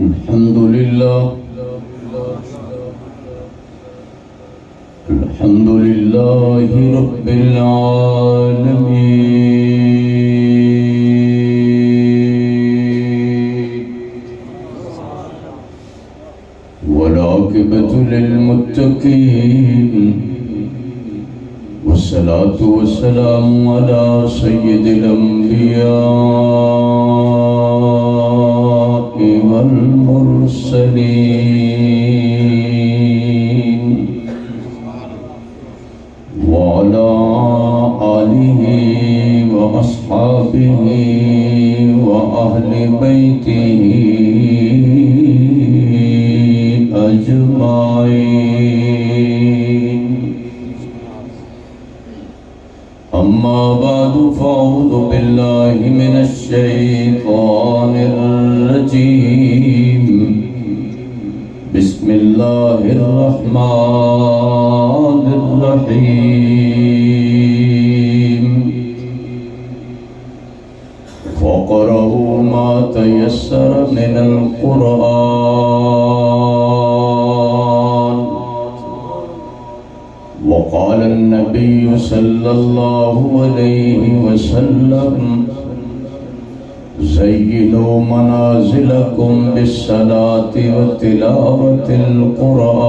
الحمد لله الحمد لله رب العالمين والعاقبة للمتقين والصلاة والسلام على سيد الأنبياء والمرسلين وعلى آله وأصحابه وأهل بيته أجمعين. أما بعد فأعوذ بالله من الشيطان الرجيم. بسم الله الرحمن الرحيم. فاقرؤوا ما تيسر من القرآن. وقال النبي صلى الله عليه وسلم: زينوا منازلكم بالصلاة وتلاوة القرآن.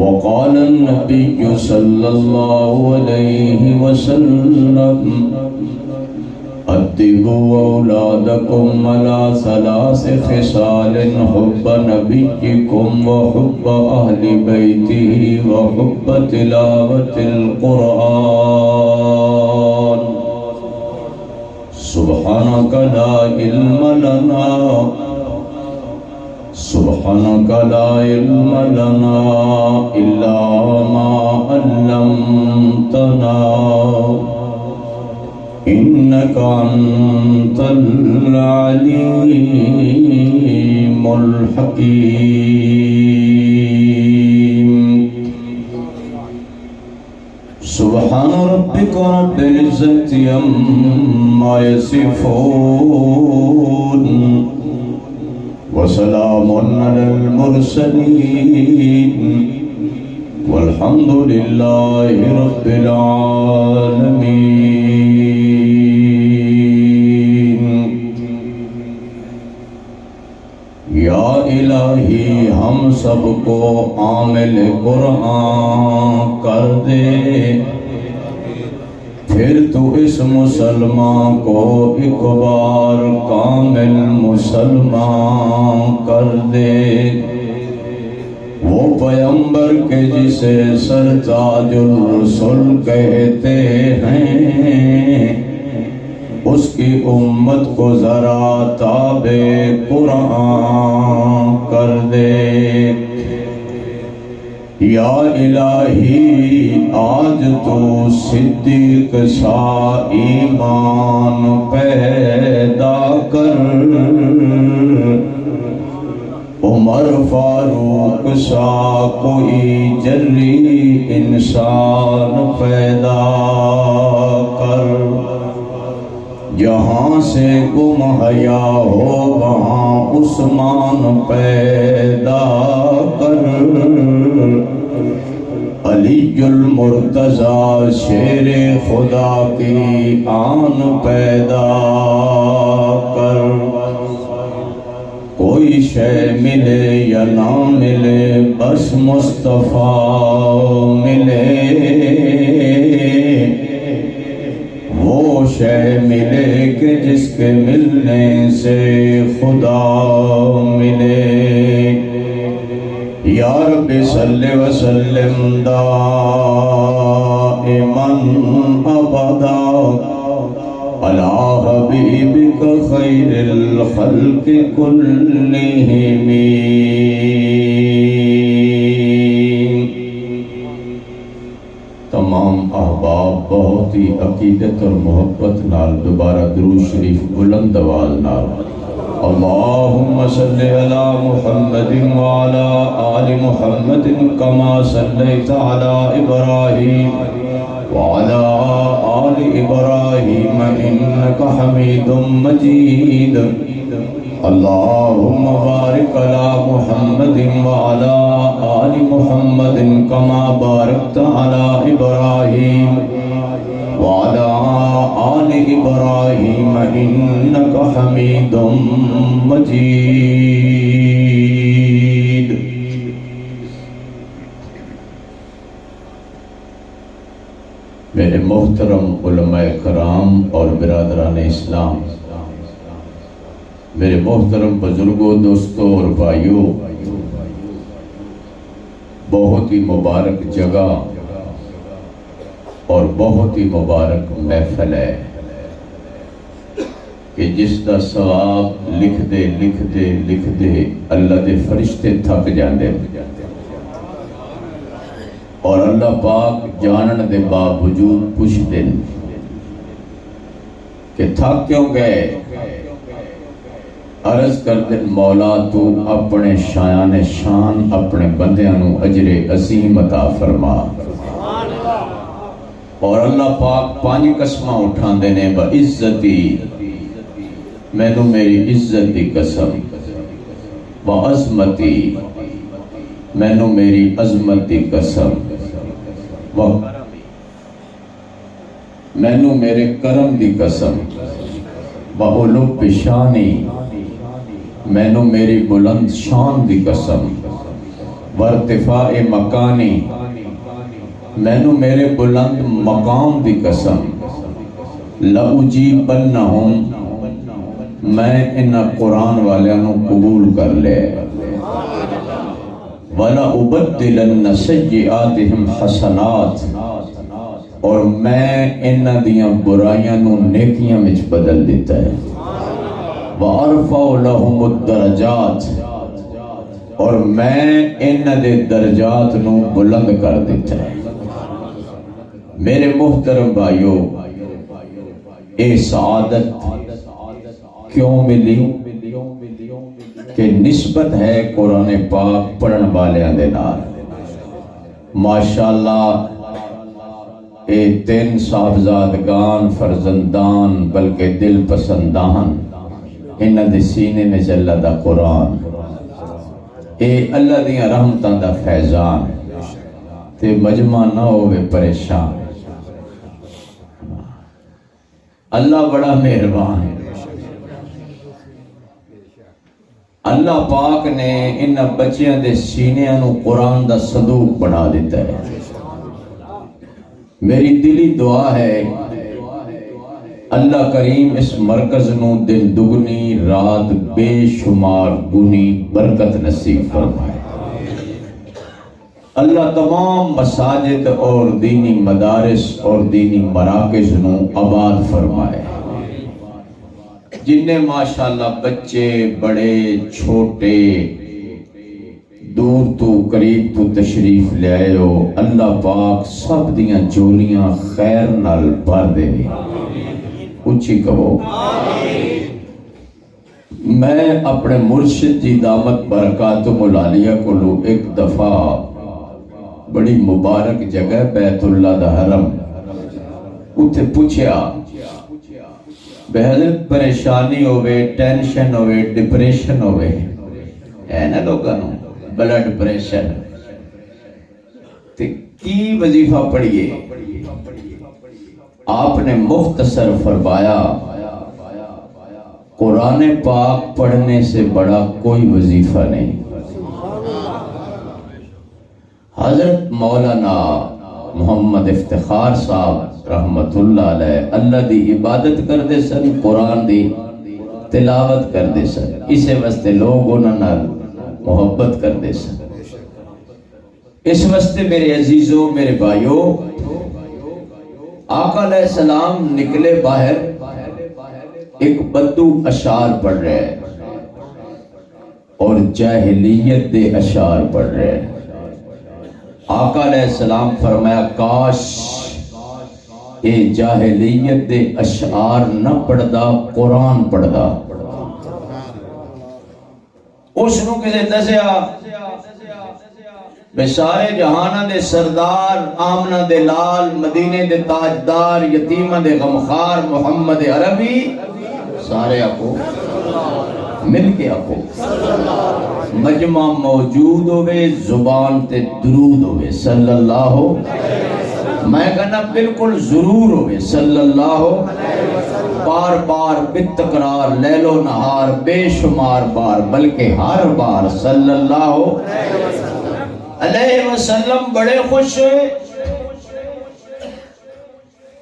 وقال النبي صلى الله عليه وسلم: أدبوا أولادكم على 3 خصال: حب نبيكم وحب أهل بيته وحب تلاوة القرآن. سبحانك لا علم لنا إلا ما علمتنا إنك أنت العليم الحكيم. سبحان ربك رب العزة عما يصفون وسلام على المرسلين والحمد لله رب العالمين. یا الہی ہم سب کو عامل قرآن کر دے، پھر تو اس مسلمان کو ایک بار کامل مسلمان کر دے. وہ پیغمبر کے جسے سرتاج الرسل کہتے ہیں، اس کی امت کو ذرا تابع قرآن کر دے. یا الہی آج تو صدیق سا ایمان پیدا کر، عمر فاروق سا کوئی جلی انسان پیدا کر. جہاں سے گم حیا ہو وہاں عثمان پیدا کر. علی المرتضی شیر خدا کی آن پیدا کر. کوئی شے ملے یا نہ ملے بس مصطفیٰ ملے. وہ شے ملے کہ جس کے ملنے سے خدا ملے. یا رب صلی وسلم دائما ابدا علی حبیبک خیر الخلق کلہم. تمام احباب بہت ہی عقیدت اور محبت نال دوبارہ درود شریف بلند آواز نال اللہم صلی علی محمد وعلی آل محمد کما صلیت علی ابراہیم وعلى آل إبراهيم إنك حميد مجيد اللهم بارك على محمد وعلى آل محمد كما باركت على إبراهيم وعلى آل إبراهيم إنك حميد مجيد میرے محترم علماء کرام اور برادران اسلام، میرے محترم بزرگوں، دوستوں اور بھائیوں، بہت ہی مبارک جگہ اور بہت ہی مبارک محفل ہے کہ جس دا ثواب لکھ دے اللہ دے فرشتے تھک جاندے اور اللہ پاک جانن دے باوجود پوچھ دن کہ تھک کیوں گئے؟ عرض کر دن مولا تو اپنے شایان شان اپنے بندیانوں اجر عظیم عطا فرما۔ اور اللہ پاک 5 قسمہ اٹھان دینے با عزتی، میں نے میری عزت دی قسم، با عظمتی، میں نے میری عظمت دی قسم، میں نے میرے کرم دی قسم، با علو پشانی، میں نے میری بلند شان دی قسم، وارتفاع مکانی، میں نے میرے بلند مقام دی قسم، لَأُجِيبَنَّهُمْ، میں انہا قرآن والیانوں قبول کر لے، وَلَأُبَدِّلَنَّ سَيِّئَاتِهِمْ حَسَنَاتٍ، اور میں انہا دیاں برائیاں نو نیکیاں مجھ بدل دیتا ہے، وَأَرْفَعُ لَهُمُ الدَّرَجَاتِ، اور میں انہا دے درجات نو بلند کر دیتا ہے۔ میرے محترم بھائیو، اے سعادت کیوں ملی؟ کہ نسبت ہے قرآن پاک پڑھن والیاں دے نال۔ ماشاءاللہ اے 3 صاحبزادگان فرزندان بلکہ دل پسندان، انہاں دے سینے میں اللہ دا قرآن، اے اللہ دیاں رحمتاں دا فیضان، تے مجمع نہ ہوئے پریشان۔ اللہ بڑا مہربان ہے۔ اللہ پاک نے ان بچیاں دے سینیاں نو قرآن دا صندوق بنا دیتا ہے۔ میری دلی دعا ہے اللہ کریم اس مرکز نو دن دگنی رات بے شمار گنی برکت نصیب فرمائے۔ اللہ تمام مساجد اور دینی مدارس اور دینی مراکز نو آباد فرمائے۔ جنہیں ماشاءاللہ بچے بڑے چھوٹے دور تو قریب تو تشریف لے آئے ہو، اللہ پاک سب دیاں جولیاں خیر نال بھر دے۔ اچھی کہو میں اپنے مرشد جی دامت برکاتہم العالیہ کو لو ایک دفعہ بڑی مبارک جگہ بیت اللہ دا حرم اتھے پوچھیا بہت پریشانی ہوئے، ٹینشن ہوئے، ڈپریشن ہوئے، ہے نا لوگانوں بلڈ پریشر، کی وظیفہ پڑھئے؟ آپ نے مختصر فرمایا قرآن پاک پڑھنے سے بڑا کوئی وظیفہ نہیں۔ حضرت مولانا محمد افتخار صاحب رحمت اللہ علیہ اللہ دی عبادت کر دے سن، قرآن دی تلاوت کر دے سن، اسے واسطے لوگ انہوں نے محبت کر دے سن۔ اس واسطے میرے عزیزوں، میرے بھائیوں، آقا علیہ السلام نکلے باہر، ایک بدو اشعار پڑھ رہے ہیں اور جاہلیت دے اشعار پڑھ رہے ہیں۔ آقا علیہ السلام فرمایا کاش اے جاہلیت دے اشعار نہ پڑھدا، قرآن پڑھدا۔ اس نو کسے دسیا بے سارے جہانہ دے سردار، آمنہ دے لال، مدینے دے تاجدار، یتیمہ دے غمخار محمد عربی سارے آکو مل کے آکو مجمع موجود ہوئے، زبان تے درود ہوئے صلی اللہ، میں کہنا بالکل ضرور ہوئے صلی اللہ، بار بار بالتکرار، لیل و نہار، بے شمار بار، بلکہ ہر بار صلی اللہ علیہ وسلم بڑے خوش ہوئے۔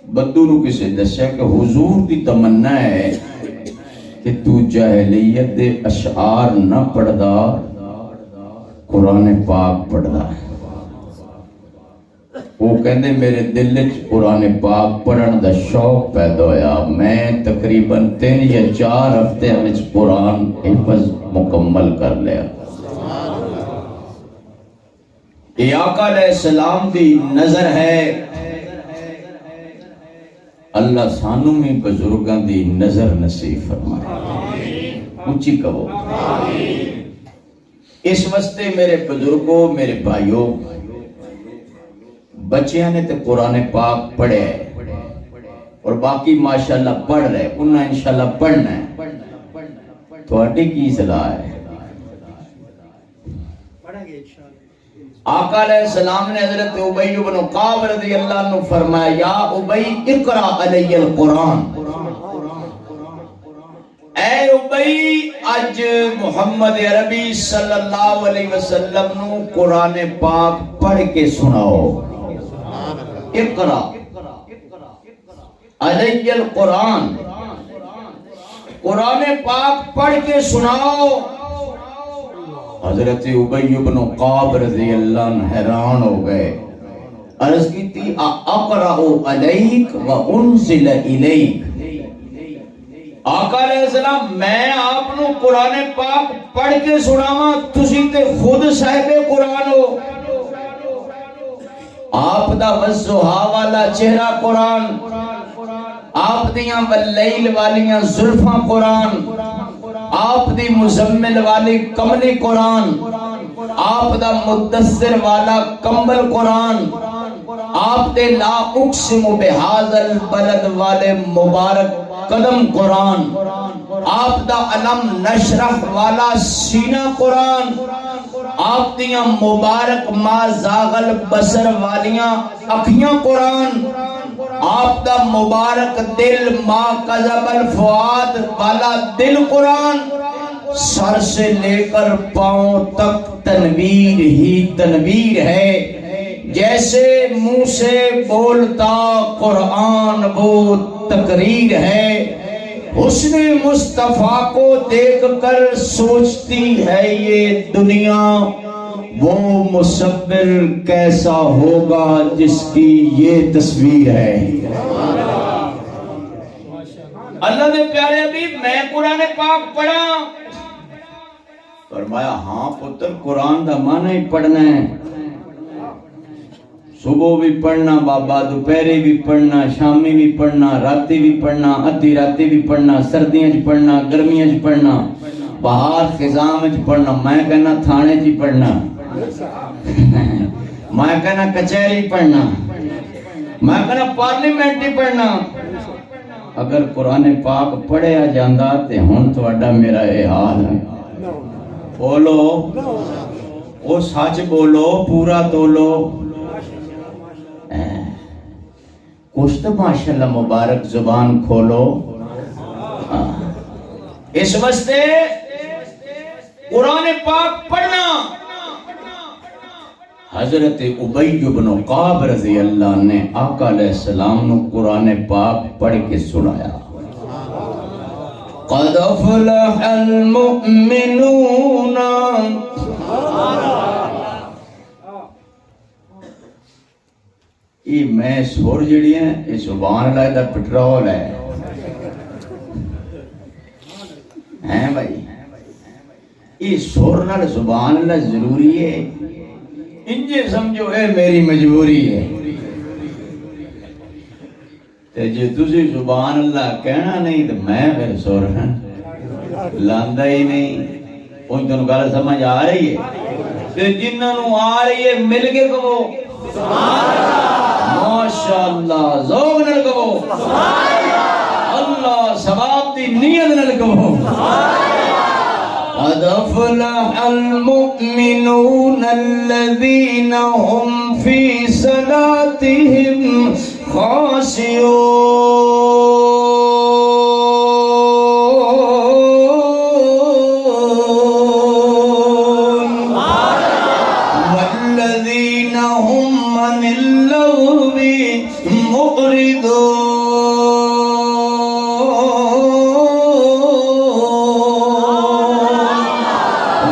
بدو نو کسے دسیا کہ حضور دی تمنا ہے کہ تو جاہلیت دے اشعار نہ پڑھدا، قرآن پاک پڑھدا۔ وہ کہندے میرے دل وچ قرآن پاک پڑھن دا شوق پیدا ہویا، میں تقریباً 3 یا 4 ہفتے وچ قرآن حفظ مکمل کر لیا۔ یہ آقا علیہ السلام دی نظر ہے، اللہ سانوں میں بزرگاں دی نظر نصیب فرمائے، اونچی کہو اس واسطے میرے بزرگوں، میرے بھائیوں، بچیاں نے تے قرآن پاک پڑھے اور باقی ماشاءاللہ پڑھ رہے، انہاں انشاءاللہ پڑھنا ہے، تھوڑی کی صلاح ہے؟ آقا علیہ السلام نے حضرت ابی بن کعب رضی اللہ عنہ فرمایا، یا ابی اقرأ علی القرآن، اے ابی اج محمد عربی صلی اللہ علیہ وسلم نو قرآن پاک پڑھ کے سناؤ، اقرأ علی القرآن، قرآن پاک پڑھ کے سناؤ۔ حضرت ابی بن کعب رضی اللہ عنہ حیران ہو گئے، عرض کی تھی اقرأ علیک و انزل الیک، آقا علیہ السلام میں آپ نو قرآن پاک پڑھ کے سناواں، تسی تے خود صاحب قرآن ہو، آپ دا والضحیٰ والا چہرہ قرآن، آپ دیاں واللیل والیاں زلفاں قرآن، آپ دی مزمل والی کملی قرآن، آپ دا مدثر والا کمبل قرآن، آپ دے لا اقسم بہذا البلد والے مبارک قدم قرآن، آپ دا علم نشرح والا سینہ قرآن، آپ دیاں مبارک ما زاغل بصر والیاں اکھیاں قرآن، آپ دا مبارک دل ما قذب الفؤاد والا دل قرآن، سر سے لے کر پاؤں تک تنویر ہی تنویر ہے، جیسے منہ سے بولتا قرآن وہ تقریر ہے، حسن مصطفیٰ کو دیکھ کر سوچتی ہے یہ دنیا، وہ مصور کیسا ہوگا جس کی یہ تصویر ہے۔ اللہ دے پیارے حبیب میں قرآن پاک پڑھا، فرمایا ہاں پتر قرآن دا معنی ہی پڑھنا ہے، صبح بھی پڑھنا بابا، دوپہرے بھی پڑھنا، شامی بھی پڑھنا، راتی بھی پڑھنا، ادھی راتی بھی پڑھنا، سردیاں چ پڑھنا، گرمیاں چ پڑھنا، باہر خزاں وچ پڑھنا، میں کہنا تھانے چ پڑھنا، میں کہنا کچہری پڑھنا، میں کہنا پارلیمنٹ ہی پڑھنا۔ اگر قرآن پاک پڑھیا جاندہ تے ہن تواڈا میرا اے حال ہے، بولو او سچ بولو، پورا تولو، کچھ تو ماشاءاللہ مبارک زبان کھولو۔ اس واسطے قرآن پاک پڑھنا، حضرت ابی بن کعب رضی اللہ عنہ نے آقا علیہ السلام نو قرآن پاک پڑھ کے سنایا، قد افلح المؤمنون، یہ میں سور جڑی ہیں یہ سبحان اللہ دا پٹرول ہے ہیں بھائی، یہ سور نال سبحان اللہ ضروری ہے، انجھے سمجھو اے میری مجبوری ہے، تے جے تسی سبحان اللہ کہنا نہیں تو میں پھر سور لاندا ہی نہیں، کوئی تنوں گل سمجھ آ رہی ہے؟ تے جنہاں نوں آ رہی ہے مل کے کہو ماشاءاللہ، ذوق نال کہو اللہ، ثواب دی نیت نال کہو قد افلح المؤمنون الذين هم في صلاتهم خاشعون والذين هم عن اللغو معرضون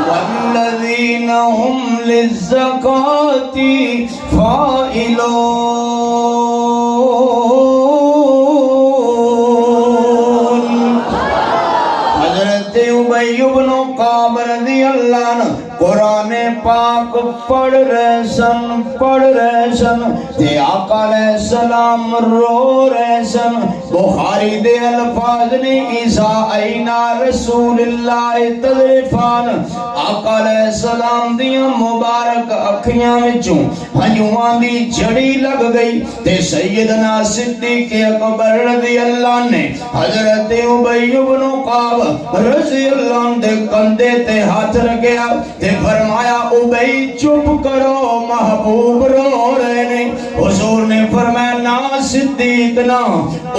والذين هم للزكاة فاعلون۔ حضرت ابی بن کعب رضی اللہ عنہ قرآن پاک پڑھ رہے سن تے آقا علیہ السلام رو رہے سن۔ بخاری دے الفاظ نے اذا اینا رسول اللہ تذرفان، آقا علیہ السلام دیاں مبارک اکھیاں وچوں ہنجواں دی جڑی لگ گئی تے سیدنا صدیق اکبر رضی اللہ نے حضرت ابی بن کعب رضی اللہ عنہ دے کندھے تے ہاتھ رکھیا تے فرمایا ابی چپ کرو، محبوب رو رہے نے۔ حضور نے فرمایا نا صدیق نا،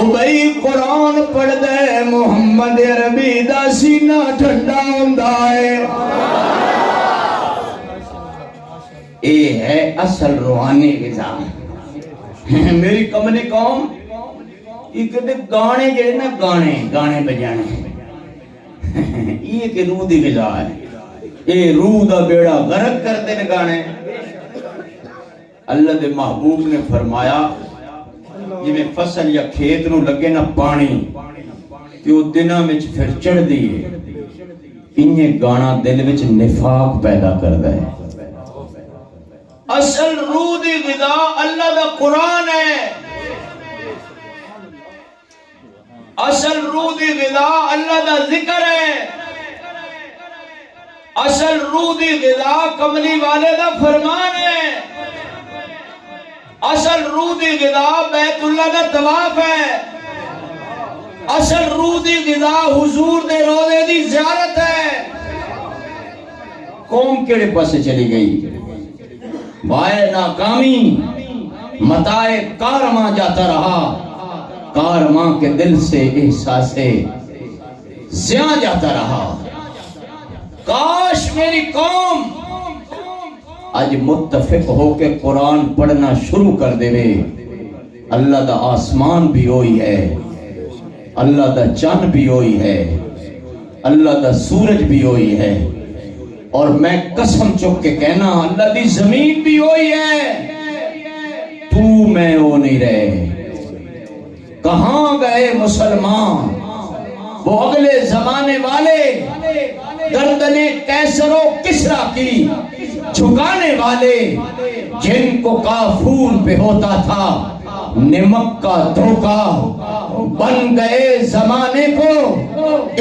ابی قرآن پڑھ دے، محمد عربی دا سینہ ٹھنڈا ہوندا ہے۔ اے ہے اصل روحانی غذا۔ میری کملی قوم ایک دے گانے جڑے نا گانے بجانے یہ کہ روح دی غذا ہے، اے روح دا بیڑا غرق کرتے نے گانے۔ اللہ دے محبوب نے فرمایا جی میں فصل یا کھیت نو لگے نا پانی کہ وہ دنوں میں پھر چڑھ دیئے، انہیں گانا دل میں نفاق پیدا کر دے۔ اصل روح دی غذا اللہ دا قرآن ہے، اصل روح دی غذا اللہ دا ذکر ہے، اصل روح دی غذا کملی والے دا فرمان ہے، اصل روح دی غذا بیت اللہ دا طواف ہے، اصل روح دی غذا حضور دے روضے دی زیارت ہے۔ قوم کیڑے پاسے چلی گئی؟ بائے ناکامی متائے کارواں جاتا رہا، کارواں کے دل سے احساس زیاں جاتا رہا۔ کاش میری قوم آج متفق ہو کے قرآن پڑھنا شروع کر دے وے۔ اللہ دا آسمان بھی ہوئی ہے، اللہ دا چاند بھی ہوئی ہے، اللہ دا سورج بھی ہوئی ہے، اور میں قسم چک کے کہنا اللہ دی زمین بھی ہوئی ہے۔ تو میں وہ نہیں رہے، کہاں گئے مسلمان وہ اگلے زمانے والے، گردنیں کیسر و کسرا کی جھکانے والے، جن کو کافور پہ ہوتا تھا نمک کا دھوکا، بن گئے زمانے کو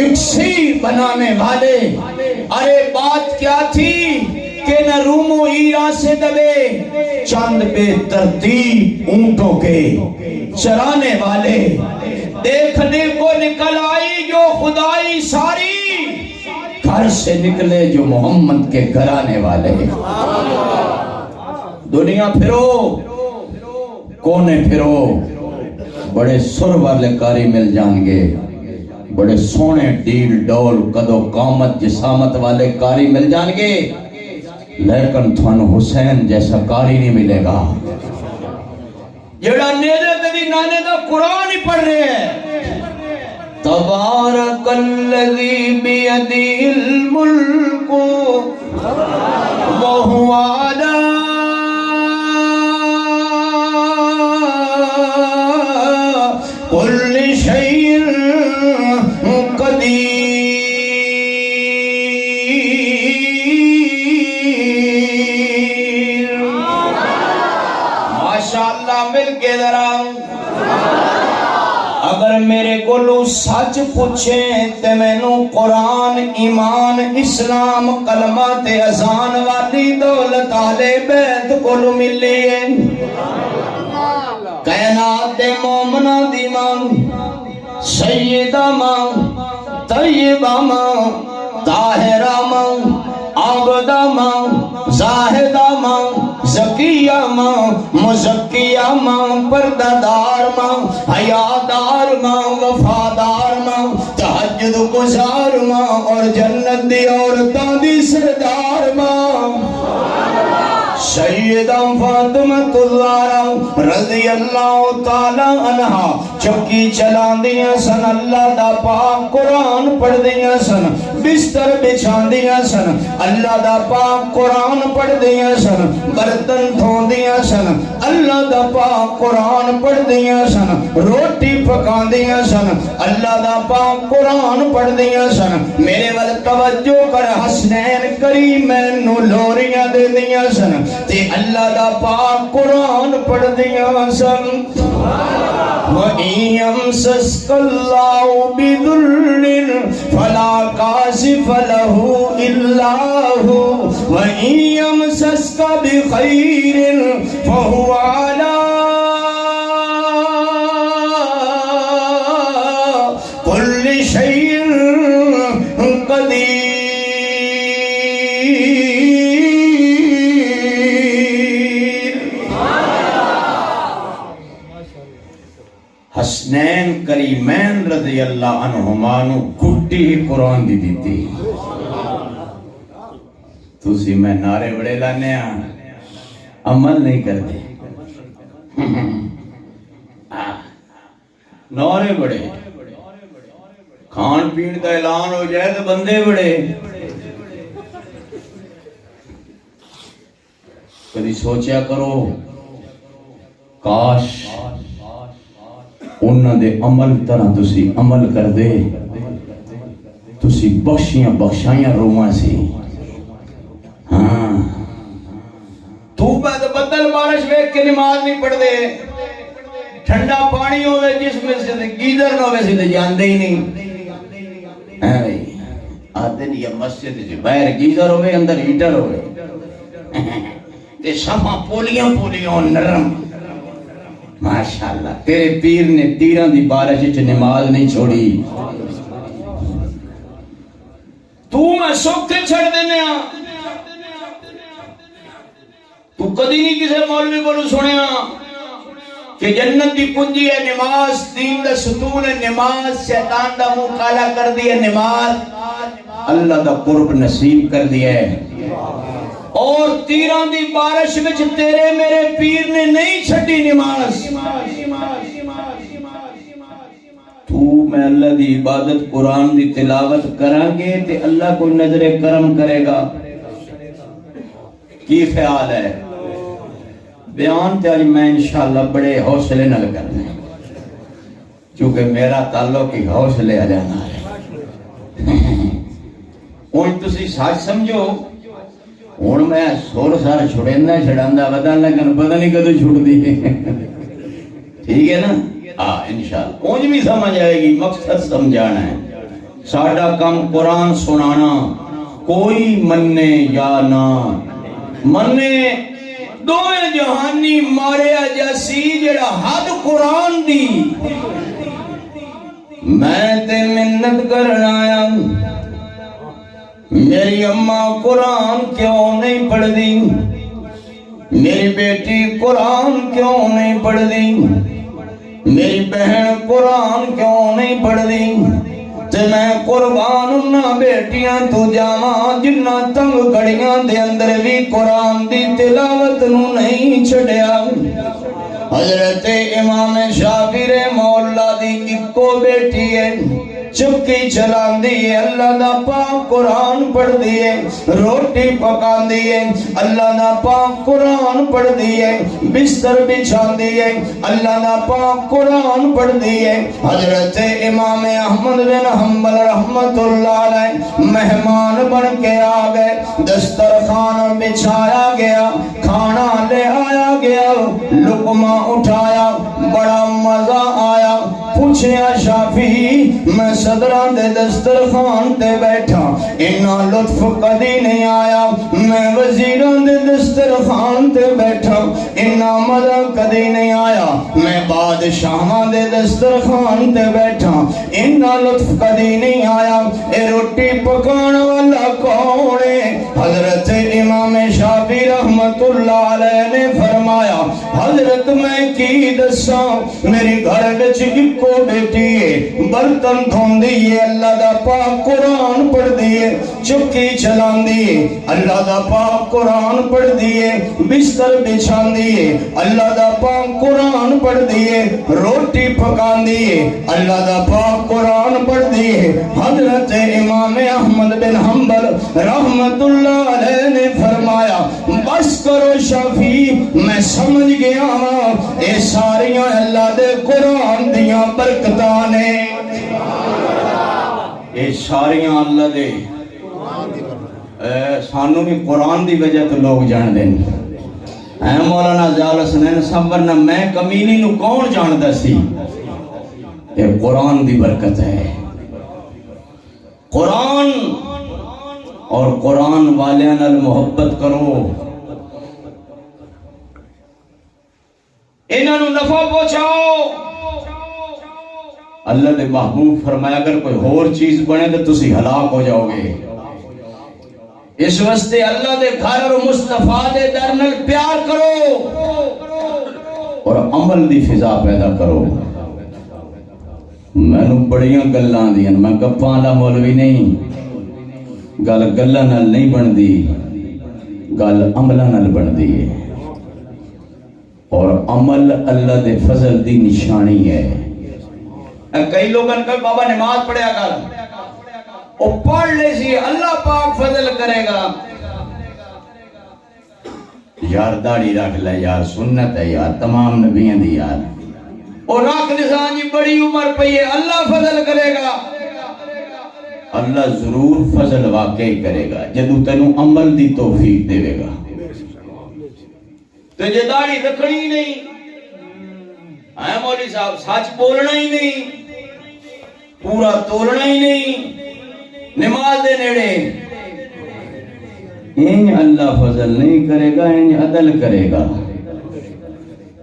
اکسیر بنانے والے۔ ارے بات کیا تھی کہ نہ روم و ایران سے دبے، چند بے ترتیب اونٹوں کے چرانے والے، دیکھنے کو نکل آئی جو خدائی ساری، گھر سے نکلے جو محمد کے گھرانے والے۔ دنیا پھرو، کونے پھرو، بڑے سر والے کاری مل جائیں گے، بڑے سونے ڈیل ڈول قد و قامت جسامت والے کاری مل جائیں گے، لیکن تھانو حسین جیسا کاری نہیں ملے گا جڑا نیدے تیری نانے دا قرآن ہی پڑھ رہے ہیں۔ تبارک الذی بیدی الملک وہو علی کل شیء قدیر۔ ماشاءاللہ مل کے ذرا، اگر میرے کو سچ پوچھے تے مینوں قرآن ایمان اسلام کلمہ تے اذان والی دولت آلے بیت کولو ملی ہے کائنات دے مومنہ دی ماں سیدہ ماں طیبہ ماں طاہرہ ماں عابدہ ماں زاہدہ ماں زکیہ ماں مزکیہ ماں پردادار ماں حیادار ماں وفادار ماں تہجد گزار ماں اور جنت دی عورتاں دی سردار ماں سیدہ فاطمہ الزہرا رضی اللہ تعالی عنہ چکی چلان دیا سن اللہ دا پاک قرآن پڑھ دیا سن بستر بچھان دیا سن اللہ دا پاک قرآن پڑھ دیا سن برتن دھون دیا سن اللہ دا پاک قرآن پڑھ دیا سن روٹی پکان دیا سن اللہ دا پاک قرآن پڑھ دیا سن میرے ول توجہ کر حسنین کریمین نو لوریاں دے دیا سن تے اللہ دا پاک قرآن پڑھ دیا سن وَإِن يَمْسَسْكَ اللَّهُ بِضُرٍّ فَلَا كَاشِفَ لَهُ إِلَّا هُوَ وَإِن يَمْسَسْكَ بِخَيْرٍ فَهُوَ عَلَى كُلِّ شَيْءٍ قَدِيرٌ حسنین کریمین رضی اللہ عنہما نو گھٹی ہی قرآن دی دیتی تُسی میں نعرے بڑے لانے عمل نہیں کرتے نعرے بڑے کھان پین کا اعلان ہو جائے تو بندے بڑے کبھی سوچیا کرو کاش انہاں دے عمل طرح تسی عمل کر دے تسی بخشیاں بخشائیاں روماں سی ہاں تو بعد بدل بارش ویک کے نماز نہیں پڑھ دے ٹھنڈا پانی ہوئے جس میں سے گیزر نہ ہوئے سے جاندے ہی نہیں آدھے نہیں یہ مسجد سے باہر گیزر ہوئے اندر ہیٹر ہوئے تے شمع پولیاں نرم ماشاءاللہ تیرے پیر نے تیران دی بارش چ نماز نہیں چھوڑی تو میں سوکھتے چھڑ دینے تو کدی نہیں کسے مولوی بولو سنے کہ جنت دی کنجی ہے نماز دین دا ستون ہے نماز شیطان دا منہ کالا کر دیا نماز اللہ دا قرب نصیب کر دیا ہے اور تیران دی بارش وچ تیرے میرے پیر نے نہیں چھٹی نماز تو میں اللہ دی عبادت قرآن دی تلاوت کریں گے تے اللہ کوئی نظر کرم کرے گا کی خیال ہے بیان تے آج میں انشاءاللہ بڑے حوصلے نہ کرنے چونکہ میرا تعلق ہی حوصلے آ جانا ہے ان تسی ساتھ سمجھو اور میں سور سارا چھوڑینا چھڑاندہ بتا لیکن پتہ نہیں کدو چھوڑ دی ٹھیک ہے نا انشاءاللہ کونج بھی سمجھ آئے گی مقصد سمجھانا ہے ساڑھا کم قرآن سنانا کوئی مننے یا نہ مننے دوئے جہانی مارے جیسی جڑا حد قرآن دی میں تے منت کرنا آیا میری اماں قرآن کیوں نہیں پڑھ دی میری بیٹی قرآن کیوں نہیں پڑھ دی میری بہن قرآن کیوں نہیں پڑھ دی تے میں قربان نہ بیٹیاں تو جاواں جنہ تنگ گھڑیاں دے اندر بھی قرآن دی تلاوت نو نہیں چھڑیا حضرت امام شافعی مولا دی اکو بیٹی ہے چکی چلان دیئے اللہ دا پاک قرآن پڑھ دیئے روٹی پکان دیئے اللہ دا پاک قرآن پڑھ دیئے بستر بچھان دیئے اللہ دا پاک قرآن پڑھ دیئے حضرت امام احمد بن حنبل رحمت اللہ علیہ مہمان بن کے آگئے دسترخوان بچھایا گیا کھانا لے آیا گیا لقمہ اٹھایا بڑا مزہ آیا پوچھیا شافعی میں صدران دے دسترخوان تے بیٹھا انہا لطف کدی نہیں آیا میں وزیران دے دسترخوان تے بیٹھا انہا مزہ کدی نہیں آیا میں بادشاہاں دے دسترخوان تے بیٹھا انہا لطف کدی نہیں آیا اے روٹی پکان والا کون ہے حضرت امام شافعی رحمت اللہ علیہ نے فرمایا حضرت میں کی دساں میری گھر وچ اکو بیٹی ہے برتن دھون دیئے اللہ دا پاک قرآن پڑھ دیئے چکی چلان دیئے اللہ دا پاک قرآن پڑھ دیئے بستر بچھان دیئے اللہ دا پاک قرآن پڑھ دیئے روٹی پکان دیئے اللہ دا پاک قرآن پڑھ دیئے حضرت امام احمد بن حنبل رحمت اللہ علیہ نے فرمایا بس کرو شافی میں سمجھ گیا ہوں اے ساریاں اللہ دے قرآن دیاں برکتاں نے اے ساریاں اللہ دے سانو بھی قرآن دی وجہ تو لوگ جان دیں اے مولانا زیال حسنین صاحب ورنہ میں کمینی نو کون جان دا سی اے قرآن دی برکت ہے قرآن اور قرآن والیاں نال محبت کرو انہاں نو نفع پہنچاؤ اللہ دے محبوب فرمایا اگر کوئی اور چیز بنے تو تسی ہلاک ہو جاؤ گے اس واسطے اللہ دے گھر اور مصطفیٰ دے در نال پیار کرو اور عمل دی فضا پیدا کرو میں نو بڑیاں گلاں دیاں میں گپاں دا مولوی نہیں گل گلاں نال نہیں بندی گل عملاں نال بندی ہے اور عمل اللہ دے فضل دی نشانی ہے کئی لوگوں نے کہا بابا نماز پڑھیا کر وہ پڑھ لے سی اللہ پاک فضل کرے گا یار داڑھی رکھ لے یار سنت ہے یار تمام نبیوں دی یار اور رکھ نسان جی بڑی عمر پئی ہے اللہ فضل کرے گا اللہ ضرور فضل واقعی کرے گا جدو تینوں عمل دی توفیق دے گا تجھے داڑھی رکھنی نہیں اے مولی صاحب سچ بولنا ہی نہیں پورا تولنا ہی نہیں نماز دے نیڑے انج اللہ فضل نہیں کرے گا انج عدل کرے گا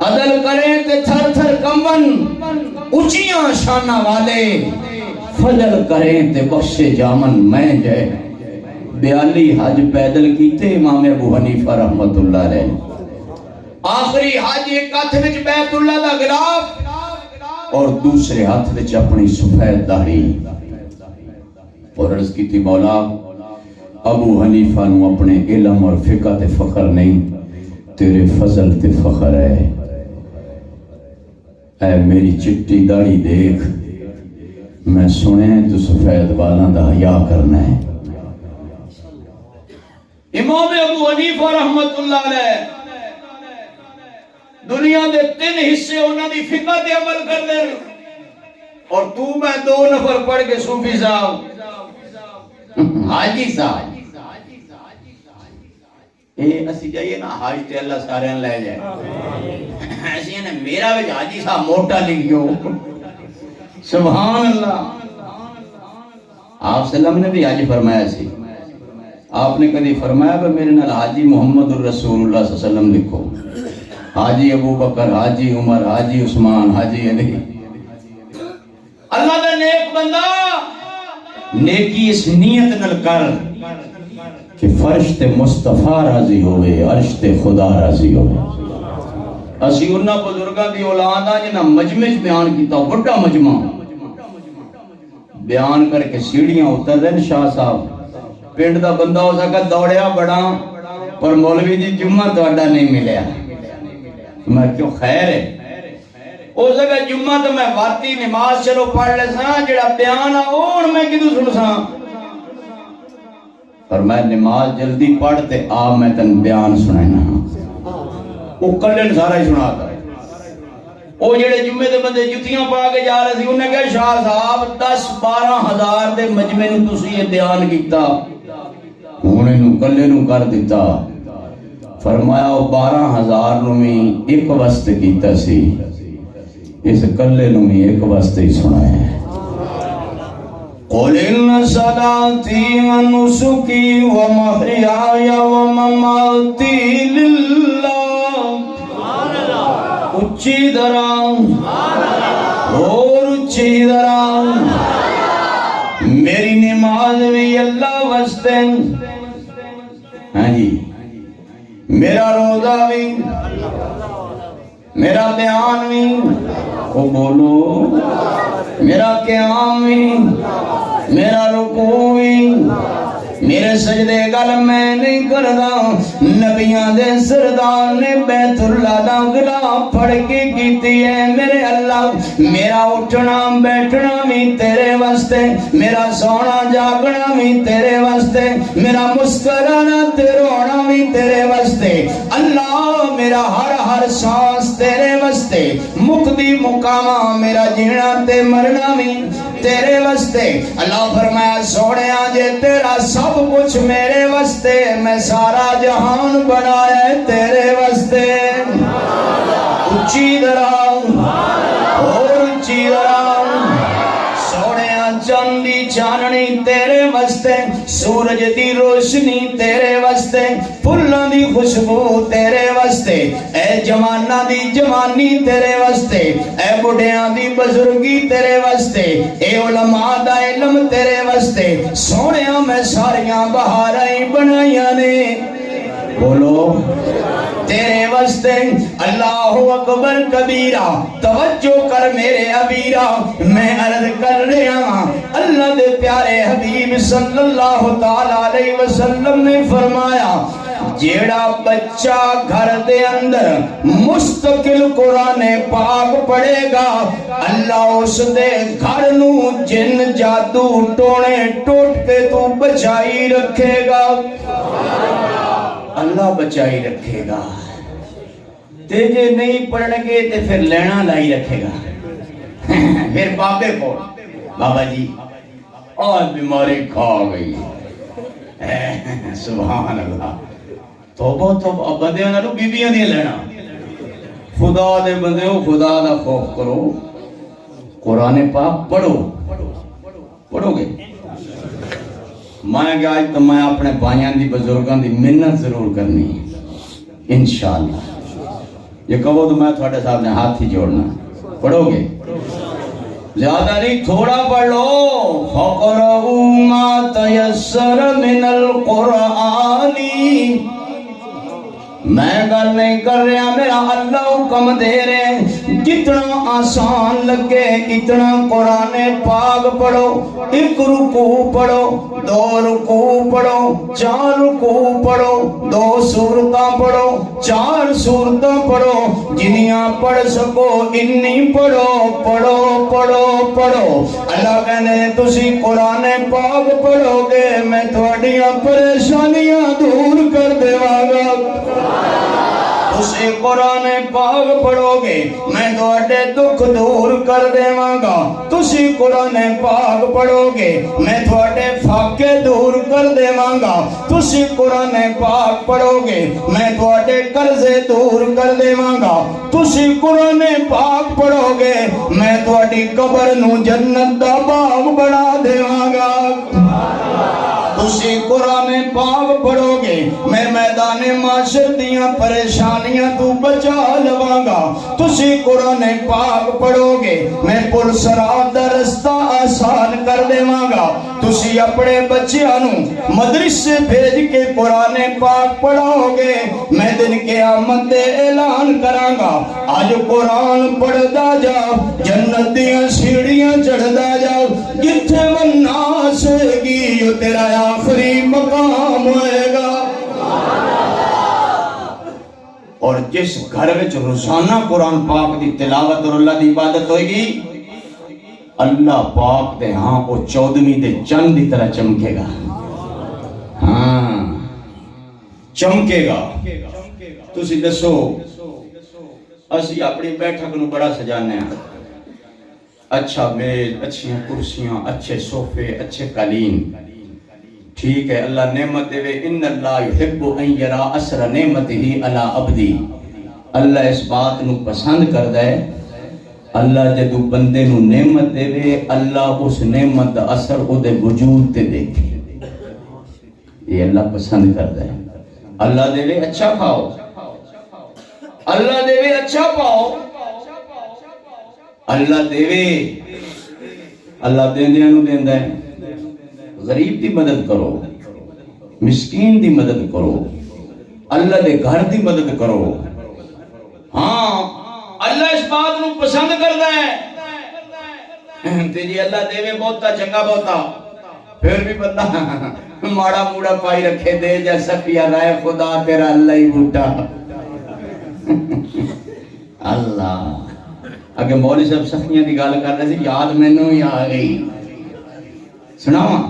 عدل کریں تے تھر تھر کمبن اچیاں شانہ والے فضل کریں تے بخشے جامن میں جائے 42 حج پیدل کیتے امام ابو حنیفہ رحمت اللہ علیہ آخری حج ایک ہاتھ وچ بیت اللہ دا غلاف اور دوسرے ہاتھ وچ اپنی سفید داڑھی اور عرض کی تھی مولا ابو حنیفہ نو اپنے علم اور فقہ تے فخر نہیں تیرے فضل تے فخر ہے اے میری چٹی داڑھی دیکھ میں سنے تو سفید بالاں دا حیا کرنا ہے امام ابو حنیفہ رحمت اللہ علیہ دنیا دے 3 حصے انہاں دی فقہ تے عمل کر دے اور تو میں 2 نفر پڑھ کے صوفی صاحب حاجی صاحب اے اسی جائیے نا حاج تے اللہ سارے لے جائے ایسی نے میرا بھی حاجی صاحب موٹا لکھیو سبحان اللہ آپ سلام نے بھی حاجی فرمایا سی آپ نے کدی فرمایا کہ میرے نال حاجی محمد الرسول اللہ صلی اللہ علیہ وسلم لکھو حاجی ابو بکر حاجی عمر حاجی عثمان حاجی علی اللہ دا نیک بندہ نیکی اس نیت نل کر کہ فرش تے مصطفیٰ راضی ہوئے عرش تے خدا راضی ہوئے اسی انہاں بزرگاں دی اولاد آ جنہاں مجمع بیان کیتا بڑا مجمع بیان کر کے سیڑھیاں اتر دین شاہ صاحب پنڈ دا بندہ ہو سکا دوڑیا بڑا پر مولوی جی جمعہ توڑا نہیں ملیا میں کیوں خیر ہے او سکا جمعہ تو میں واتی نماز چلو پڑھ لے ساں جڑا بیان آن میں کدو سن ساں اور میں نماز جلدی پڑھتے آ میں تن بیان سنائنا وہ کلن سارا ہی سنا کر وہ جڑے جمعے دے بندے جتیاں پا کے جا رہے تھی انہیں کہا شاہ صاحب 10-12 ہزار دے مجمع نو تسی یہ بیان کیتا انہیں نو کلے نو کر دیتا فرمایا وہ 12,000 نو میں ایک وسط کیتا سی اس کلے نو میں ایک وسط ہی سنا ہے قل ان صلاتی و نسکی و محیای و مماتی للہ، اچھی درام اور اچھی درام، میری نماز بھی اللہ واسطے، ہاں جی، میرا روزہ بھی، میرا دھیان بھی، وہ بولو، میرا قیام بھی، میرا رکوع بھی، میرے سجدے گل میں نہیں کردا، نبیاں دے سردار نے بیت اللہ دا غلاف پھڑ کے کیتی ہے میرے اللہ، میرا اٹھنا بیٹھنا بھی تیرے واسطے، میرا سونا جاگنا بھی تیرے واسطے، میرا مسکرانا تے رونا بھی تیرے واسطے، اللہ میرا ہر سانس تیرے واسطے، مقدی مقامہ میرا جینا تے مرنا بھی تیرے واسطے، اللہ فرمایا سوڑیا جے تیرا سب کچھ میرے واسطے، میں سارا جہان بنایا ہے تیرے واسطے، اچھی درام اور اچھی درام، سوڑیا چاندی چاننی تیرے واسطے، سورج دی روشنی تیرے واسطے، پھلاں دی خوشبو تیرے واسطے، اے جواناں دی جوانی تیرے واسطے، اے بڑھیاں دی بزرگی تیرے واسطے، اے علماء دا علم تیرے واسطے، سونیاں میں ساریاں بہاریں بنائیاں نے، بولو تیرے واسطے، اللہ اکبر کبیرہ، توجہ کر میرے ابیرہ، میں عرض کر رہا ہوں، اللہ دے پیارے حبیب صلی اللہ تعالیٰ علیہ وسلم نے فرمایا، جیڑا بچہ گھر دے اندر مستقل قرآن پاک پڑھے گا، اللہ اس دے گھر نو جن جادو ٹونے ٹوٹ کے تو بچائی رکھے گا، اللہ بچائی رکھے گا، تے جے نہیں پڑھن گے تے پھر لینا لائی رکھے گا، پھر بابے کو بابا جی آج بیماری کھا گئی، سبحان اللہ، توبہ توبہ، بندیاں نالو بیبیاں دی لینا، خدا دے بندے ہو، خدا دا خوف کرو، قرآن پاک پڑھو، پڑھو گے، میں کہ آج تو میں اپنے بھائیاں دی بزرگاں دی منت ضرور کرنی ہے انشاءاللہ، یہ کہو تو میں تھوڑے صاحب نے ہاتھ ہی جوڑنا، پڑھو گے زیادہ نہیں تھوڑا پڑھ لو، فَقْرَؤُوا مَا تَيَسَّرَ مِنَ الْقُرْآنِ، میں گل نہیں کر رہا، میرا اللہ حکم دے رہے، جتنا آسان لگے اتنا قرآن پاک پڑھو، ایک رکوع پڑھو، دو رکوع پڑھو، چار رکوع پڑھو، دو سورتاں پڑھو، چار سورتاں پڑھو، جنیاں پڑھ سکو انی پڑھو، پڑھو پڑھو پڑھو، اللہ کہنے تسی قرآن پاک پڑھو گے میں تھوڑیاں پریشانیاں دور کر دیواں گا، تسی قرآن پاک پڑھو گے میں تھوڑے دکھ دور کر دیواں گا، تسی قرآن پاک پڑھو گے میں تھوڑے فاقے دور کر دیواں گا، تسی قرآن پاک پڑھو گے میں تھوڑے قرضے دور کر دیواں گا، تسی قرآن پاک پڑھو گے میں تھوڑی قبر نو جنت دا باغ بنا دیواں گا، تسی قرآن پاک پڑھو گے میں میدان معاشر دیاں پریشانیاں تو بچا لواں گا، تسی قرآن پاک پڑھو گے میں پل صراط دا رستہ آسان کر دیواں گا، تسی اپنے بچیاں نو مدرسے بھیج کے قرآن پاک پڑھاؤ گے میں دن قیامت دے اعلان کراں گا، آج قرآن پڑھدا جاؤ جنت دیاں سیڑھیاں چڑھدا جاؤ، جتھے والناس ہوئے گی یہ تیرا آخری مقام ہوئے گا، اور جس گھر وچ روزانہ قرآن پاک دی تلاوت اور اللہ دی عبادت ہوئے گی، اللہ پاک دے ہاں وہ 14ویں دے چند دی طرح چمکے گا، ہاں چمکے گا، تسی دسو اسی اپنی بیٹھک نو بڑا سجانے ہیں، اچھا میز، اچھیاں کرسیاں، اچھے صوفے، اچھے قالین، ٹھیک ہے اللہ نعمت دے، ان اللہ یحب ان یرا اثر نعمتہ علی عبدی، اللہ اس بات نو پسند کر دے، اللہ جدو بندے نو نعمت دے وے اللہ اس نعمت دا اثر او دے وجود تے دیکھے. یہ اللہ پسند کرتا ہے. اللہ دے وے اچھا کھاؤ, اللہ دے وے اچھا پاؤ, اللہ دے وے, اللہ دیندیاں نو دیندا ہے. غریب دی مدد کرو, مسکین دی مدد کرو, اللہ دے گھر دی مدد کرو. ہاں اللہ اس بات نو پسند کرتا ہے. تے جی اللہ دے وے بہتا چنگا بہتا, پھر بھی بندہ ماڑا موڑا پائی رکھے دے جیسا پیا رائے خدا تیرا اللہ ہی بوٹا. اللہ اگر مولوی صاحب سخیاں دی گال کر رہے تھے, یاد مینوں ہی آ گئی. سناواں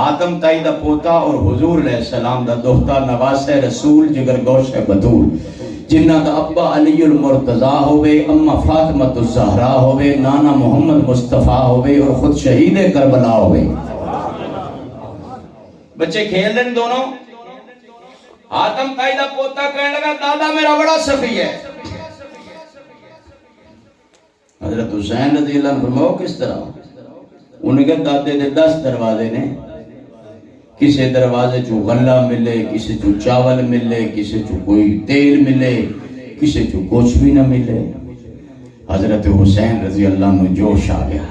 آدم تائی دا پوتا اور حضور علیہ السلام دا دوہتا نواس رسول جگر گوش بطول, جنہ دا ابا علی المرتضی ہوئے, اما فاطمہ الزہرا ہوئے, نانا محمد مصطفیٰ ہوئے اور خود شہید کربلا ہوئے. بچے کھیل رہے دونوں. آدم تائی دا پوتا کہنے لگا دادا میرا بڑا سخی ہے. حضرت حسین رضی اللہ عنہ فرماؤ کس طرح؟ انہیں کہا دادے دے 10 دروازے نے, کسی دروازے چو غلہ ملے, کسی چو چاول ملے, کسی چو کوئی تیل ملے, کسی چو کچھ بھی نہ ملے. حضرت حسین رضی اللہ عنہ جوش آ گیا,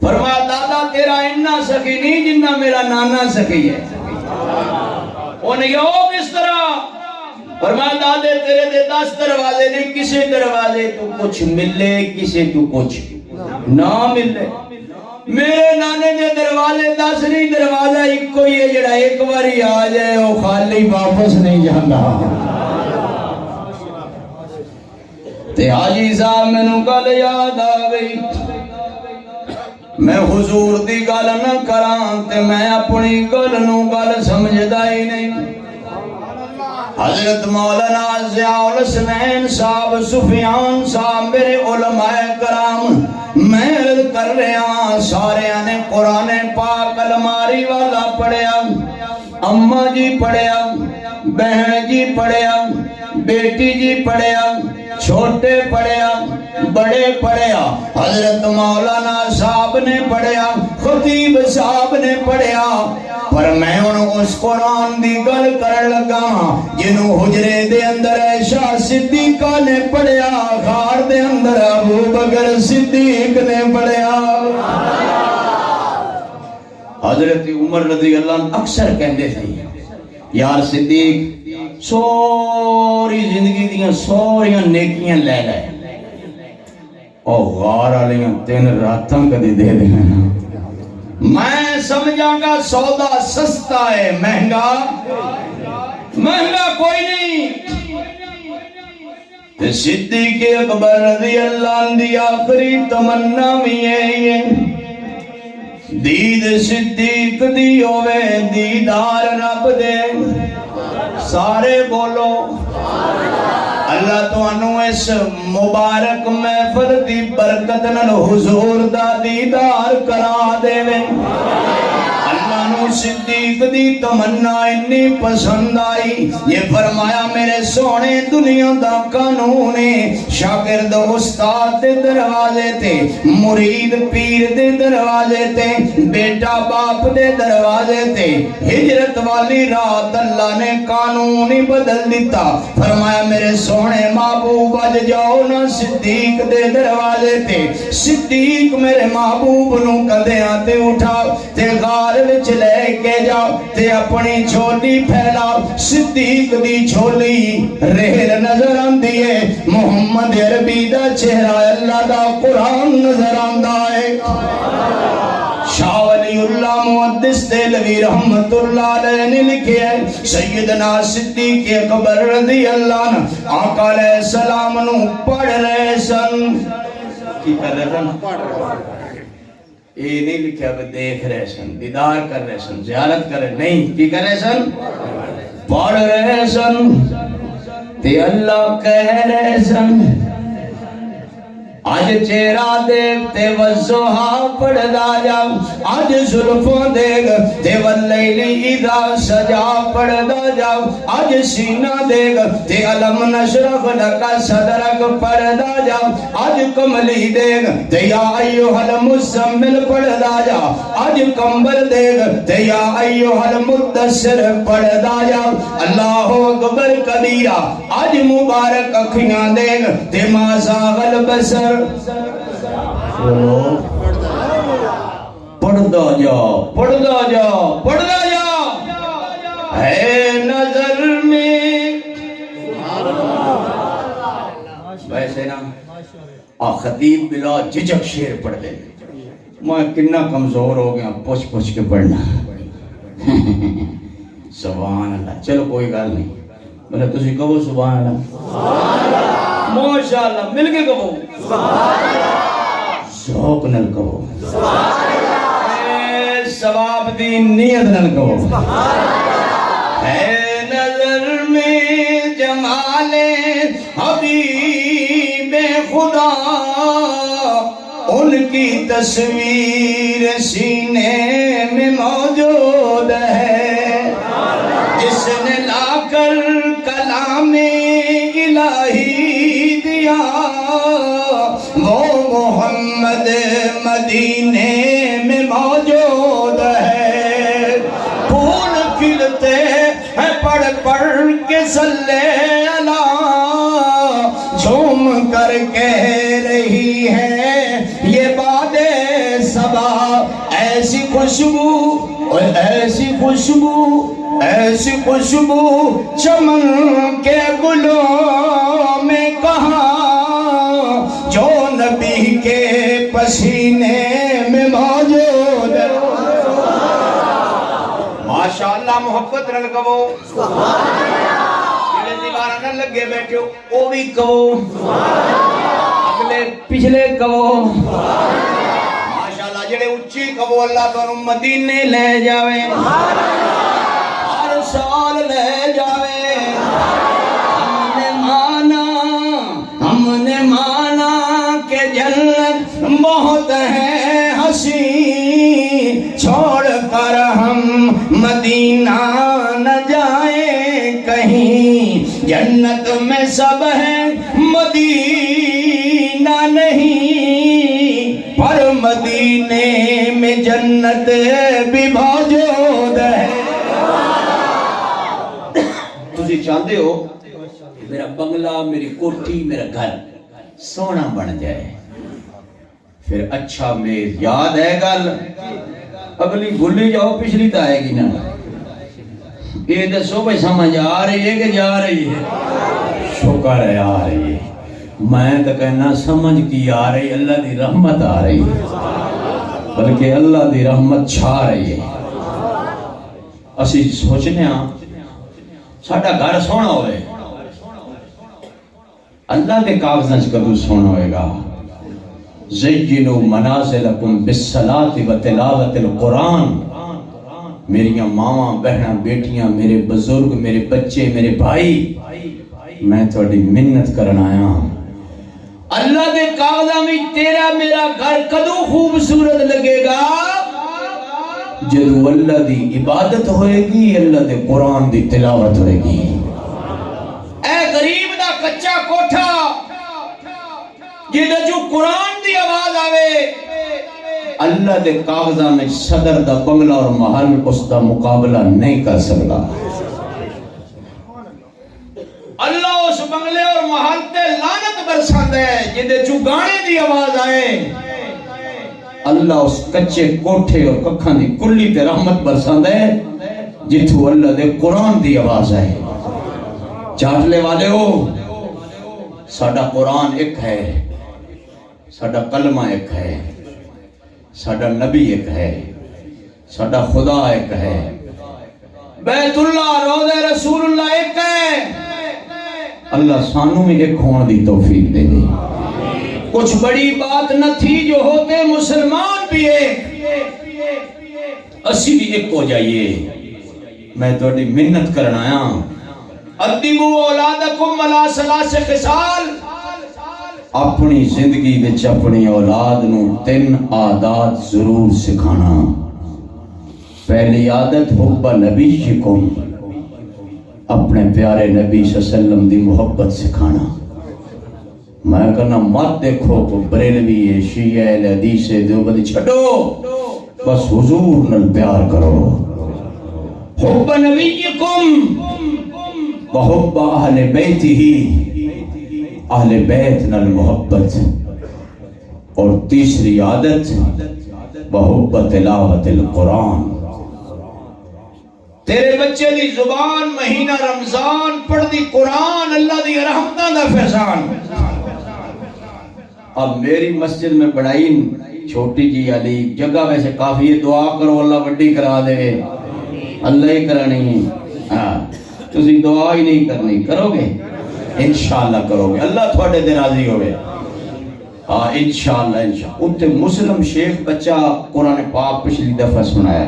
فرمایا دادا تیرا اتنا سخی نہیں جنہ میرا نانا سخی ہے. انہیں کہا کس طرح؟ فرمایا دادے تیرے دے 10 دروازے نے, کسی دروازے تو کچھ ملے, کسی تو کچھ نہ ملے. میرے نانے دے دروازے 10 نہیں, دروازہ ایک کوئی ہے جڑا ایک باری آ جائے وہ خالی واپس نہیں جانا. تے حاجی صاحب مینوں گل یاد آ گئی, میں حضور دی گل نہ کراں تے میں اپنی گل نو گل سمجھدا ہی نہیں. حضرت مولانا ضیاء الحسنین صاحب سفیان صاحب میرے علماء کرام, میں عرض کر رہا سارے نے قرآن پاک الماری والا پڑھیا, اماں جی پڑھیا, بہن جی پڑھیا, بیٹی جی پڑھیا, چھوٹے پڑھیا, بڑے پڑھیا, حضرت مولانا صاحب نے پڑھیا, خطیب صاحب نے پڑھیا. پر میں انہوں اس قرآن دی گل کر لگا جنہوں حجرے دے اندر عائشہ صدیقہ نے پڑھیا, غار دے اندر ابو بکر صدیق نے پڑھیا. حضرت عمر رضی اللہ عنہ اکثر کہندے تھے یار صدیق سوری زندگی دیاں سوریاں نیکیاں لے لے اور غار والیاں 3 راتاں کدی دے دینا. میں سمجھاں گا سودا سستا ہے, مہنگا کوئی نہیں. تے صدیق اکبر رضی اللہ عنہ دی آخری تمنا بھی ہے دید صدیق دی ہوئے, دیدار رب دے. سارے بولو اللہ تو انو اس مبارک محفل دی برکت نال حضور دا دیدار کرا دے وے. اللہ نو صدیق دی تمنا اتنی پسند آئی, یہ فرمایا میرے سونے دنیا دا قانون ہے, شاگرد استاد دے دروازے تے, مرید پیر دے دروازے تے, بیٹا باپ دے دروازے تے, ہجرت والی رات اللہ نے قانون ہی بدل دیتا. فرمایا میرے سونے محبوب اج جاؤ نا صدیق دے دروازے تے, صدیق میرے محبوب نو کندھیاں تے اٹھاؤ تے غار وچ لے کے جاؤ تے اپنی جھولی پھیلاؤ. صدیق دی جھولی ریل نظر آندی ہے, محمد عربی دا چہرہ اللہ دا قرآن نظر آندا ہے. شاہ ولی اللہ محدث دہلوی رحمت اللہ علیہ نے لکھے ہے سیدنا صدیق اکبر رضی اللہ عنہ آقا علیہ السلام نو پڑھ رہے سن. کی کر رہے سن؟ یہ نہیں لکھا کہ دیکھ رہے سن, دیدار کر رہے سن, زیارت کر رہے نہیں, کی کر رہے سن؟ پڑھ رہے سن. تے اللہ کہہ رہے سن آج چہرہ دیکھتے وضحا پڑھدا جاؤ آج زلفوں دیکھتے واللیل اذا سجا پڑھدا جاؤ آج سینہ دیکھتے علم نشرح لک صدرک پڑھدا جاؤ آج کملی دیکھتے یا ایوہ المزمل پڑھدا جاؤ آج کمبل دیکھتے یا ایوہ المدثر پڑھدا جاؤ اللہ اکبر کبیرہ آج مبارک اکھیاں دیکھتے ما زاغ البصر پڑھدا جا پڑھدا جا پڑھدا جا ہے نظر میں ویسے نا خطیب بلا جھجک شعر پڑھ دے میں کنا کمزور ہو گیا پوچھ پوچھ کے پڑھنا سبحان اللہ چلو کوئی گل نہیں بلے تسی کہو سبحان اللہ ماشاءاللہ مل کے کہو ذوق نال کہو ثواب دی نیت نال کہو ہے نظر میں جمال حبیب خدا ان کی تصویر سینے میں موجود ہے جس نے لا کر کلام الہی دیا وہ محمد مدینے میں موجود ہے پھول کھلتے ہیں پڑھ پڑھ کے صلی اللہ جھوم کر کہہ رہی ہے یہ باد صبا ایسی خوشبو ایسی خوشبو ایسی خوشبو چمن کے گلوں میں کہاں جو نبی کے پسینے میں موجود ہے ماشاءاللہ محبت نال کہو جڑے دیوارہ نہ لگے بیٹھے ہو وہ بھی کہو اگلے پچھلے کہو ماشاءاللہ جڑے اچھی کہو اللہ تو مدینے لے جاوے ہر سال لے جاوے ہم نے مانا کہ جنت بہت ہے حسین چھوڑ کر ہم مدینہ نہ جائیں کہیں جنت میں سب ہے مدینہ نہیں پر مدینے میں جنت بھی موجود ہے تسی چاہتے ہو میرا بنگلہ میری کوٹھی میرا گھر سونا بن جائے پھر اچھا میز یاد ہے گل اگلی بھولی جاؤ پچھلی تو آئے گی نا یہ دسو بھائی سمجھ آ رہی ہے کہ جا رہی ہے شکر ہے آ رہی ہے میں تو کہنا سمجھ کی آ رہی اللہ دی رحمت آ رہی ہے بلکہ اللہ دی رحمت چھا رہی ہے اسی سوچنے ہاں ساڑھا گھر سونا ہوئے اللہ کے کاغذاں کدو سونا ہوئے گا زینو منازلکم بالصلاۃ و تلاوت القرآن میریاں ماواں بہناں بیٹیاں میرے بزرگ میرے بچے میرے بھائی میں تھوڑی منت کرنا آیا اللہ دے کاغذاں میں تیرا میرا گھر کدو خوبصورت لگے گا جدو اللہ دی عبادت ہوئے گی اللہ دے قرآن دی تلاوت ہوئے گی اے غریب دا کچا کوٹھا جدو جو قرآن دی آواز آوے اللہ دے کاغذاں میں صدر دا بنگلہ اور محل اس دا مقابلہ نہیں کر سکتا اللہ اس بنگلے اور محل تے لعنت برساتا ہے جدو جو گانے دی آواز آئے اللہ اس کچے کوٹھے اور ککھاں دی کلی تے رحمت برساندے جتھو اللہ دے قرآن دی آواز آئے چاٹلے والے ہو ساڑھا قرآن ایک ہے ساڑھا کلمہ ایک ہے ساڑھا نبی ایک ہے ساڑھا خدا ایک ہے بیت اللہ روضہ رسول اللہ ایک ہے اللہ سانوں میں ایک ہون دی توفیق دے دے کچھ بڑی بات نہ تھی جو ہوتے مسلمان بھی ایک اسی بھی ایک ہو جائیے میں توڑی منت کرنا آیا ادبو اولادکم ولا ثلاث خصال اپنی زندگی وچ اپنی اولاد نو 3 عادات ضرور سکھانا۔ پہلی عادت حب نبیکم، اپنے پیارے نبی صلی اللہ علیہ وسلم دی محبت سکھانا۔ میں کہنا مت دیکھو کو بریلوی ہے، شیعہ ہے، حدیث ہے، دیوبندی چھڈو، بس حضور نال پیار کرو۔ حب نبیکم وحب اہل بیتہ، اہل بیت نال محبت۔ اور تیسری عادت وحب تلاوت القرآن۔ تیرے بچے دی زبان مہینہ رمضان پڑھ دی قرآن، اللہ دی رحمتہ دا فیضان۔ اب میری مسجد میں بڑائی چھوٹی جی علی جگہ ویسے کافی ہے، دعا کرو اللہ وڈی کرا دے، اللہ ہی کرانی ہے۔ تسی دعا ہی نہیں کرنی، کرو گے انشاءاللہ کرو گے، اللہ تھوڑے دے راضی ہوئے۔ انشاءاللہ اتھے مسلم شیخ بچہ قرآن پاک پچھلی دفعہ سنایا،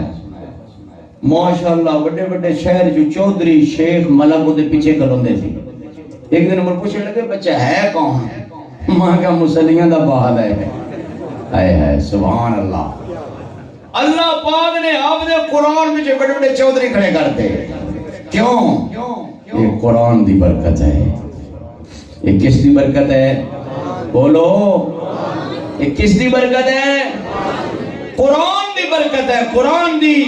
ماشاءاللہ بڑے بڑے شہر جو چودھری شیخ ملک دے پیچھے کلوندے تھی۔ ایک دن مجھے پوچھنے لگے بچہ ہے کون ہے؟ ماں کا مسلیاں دا بحال ہے۔ اے سبحان اللہ، اللہ پاک نے آپ نے قرآن میں جو بڑے بڑے چودھری کھڑے کرتے، کیوں؟ یہ قرآن دی برکت ہے۔ یہ کس دی برکت ہے؟ بولو، یہ کس دی برکت ہے؟ قرآن دی برکت ہے، قرآن دی۔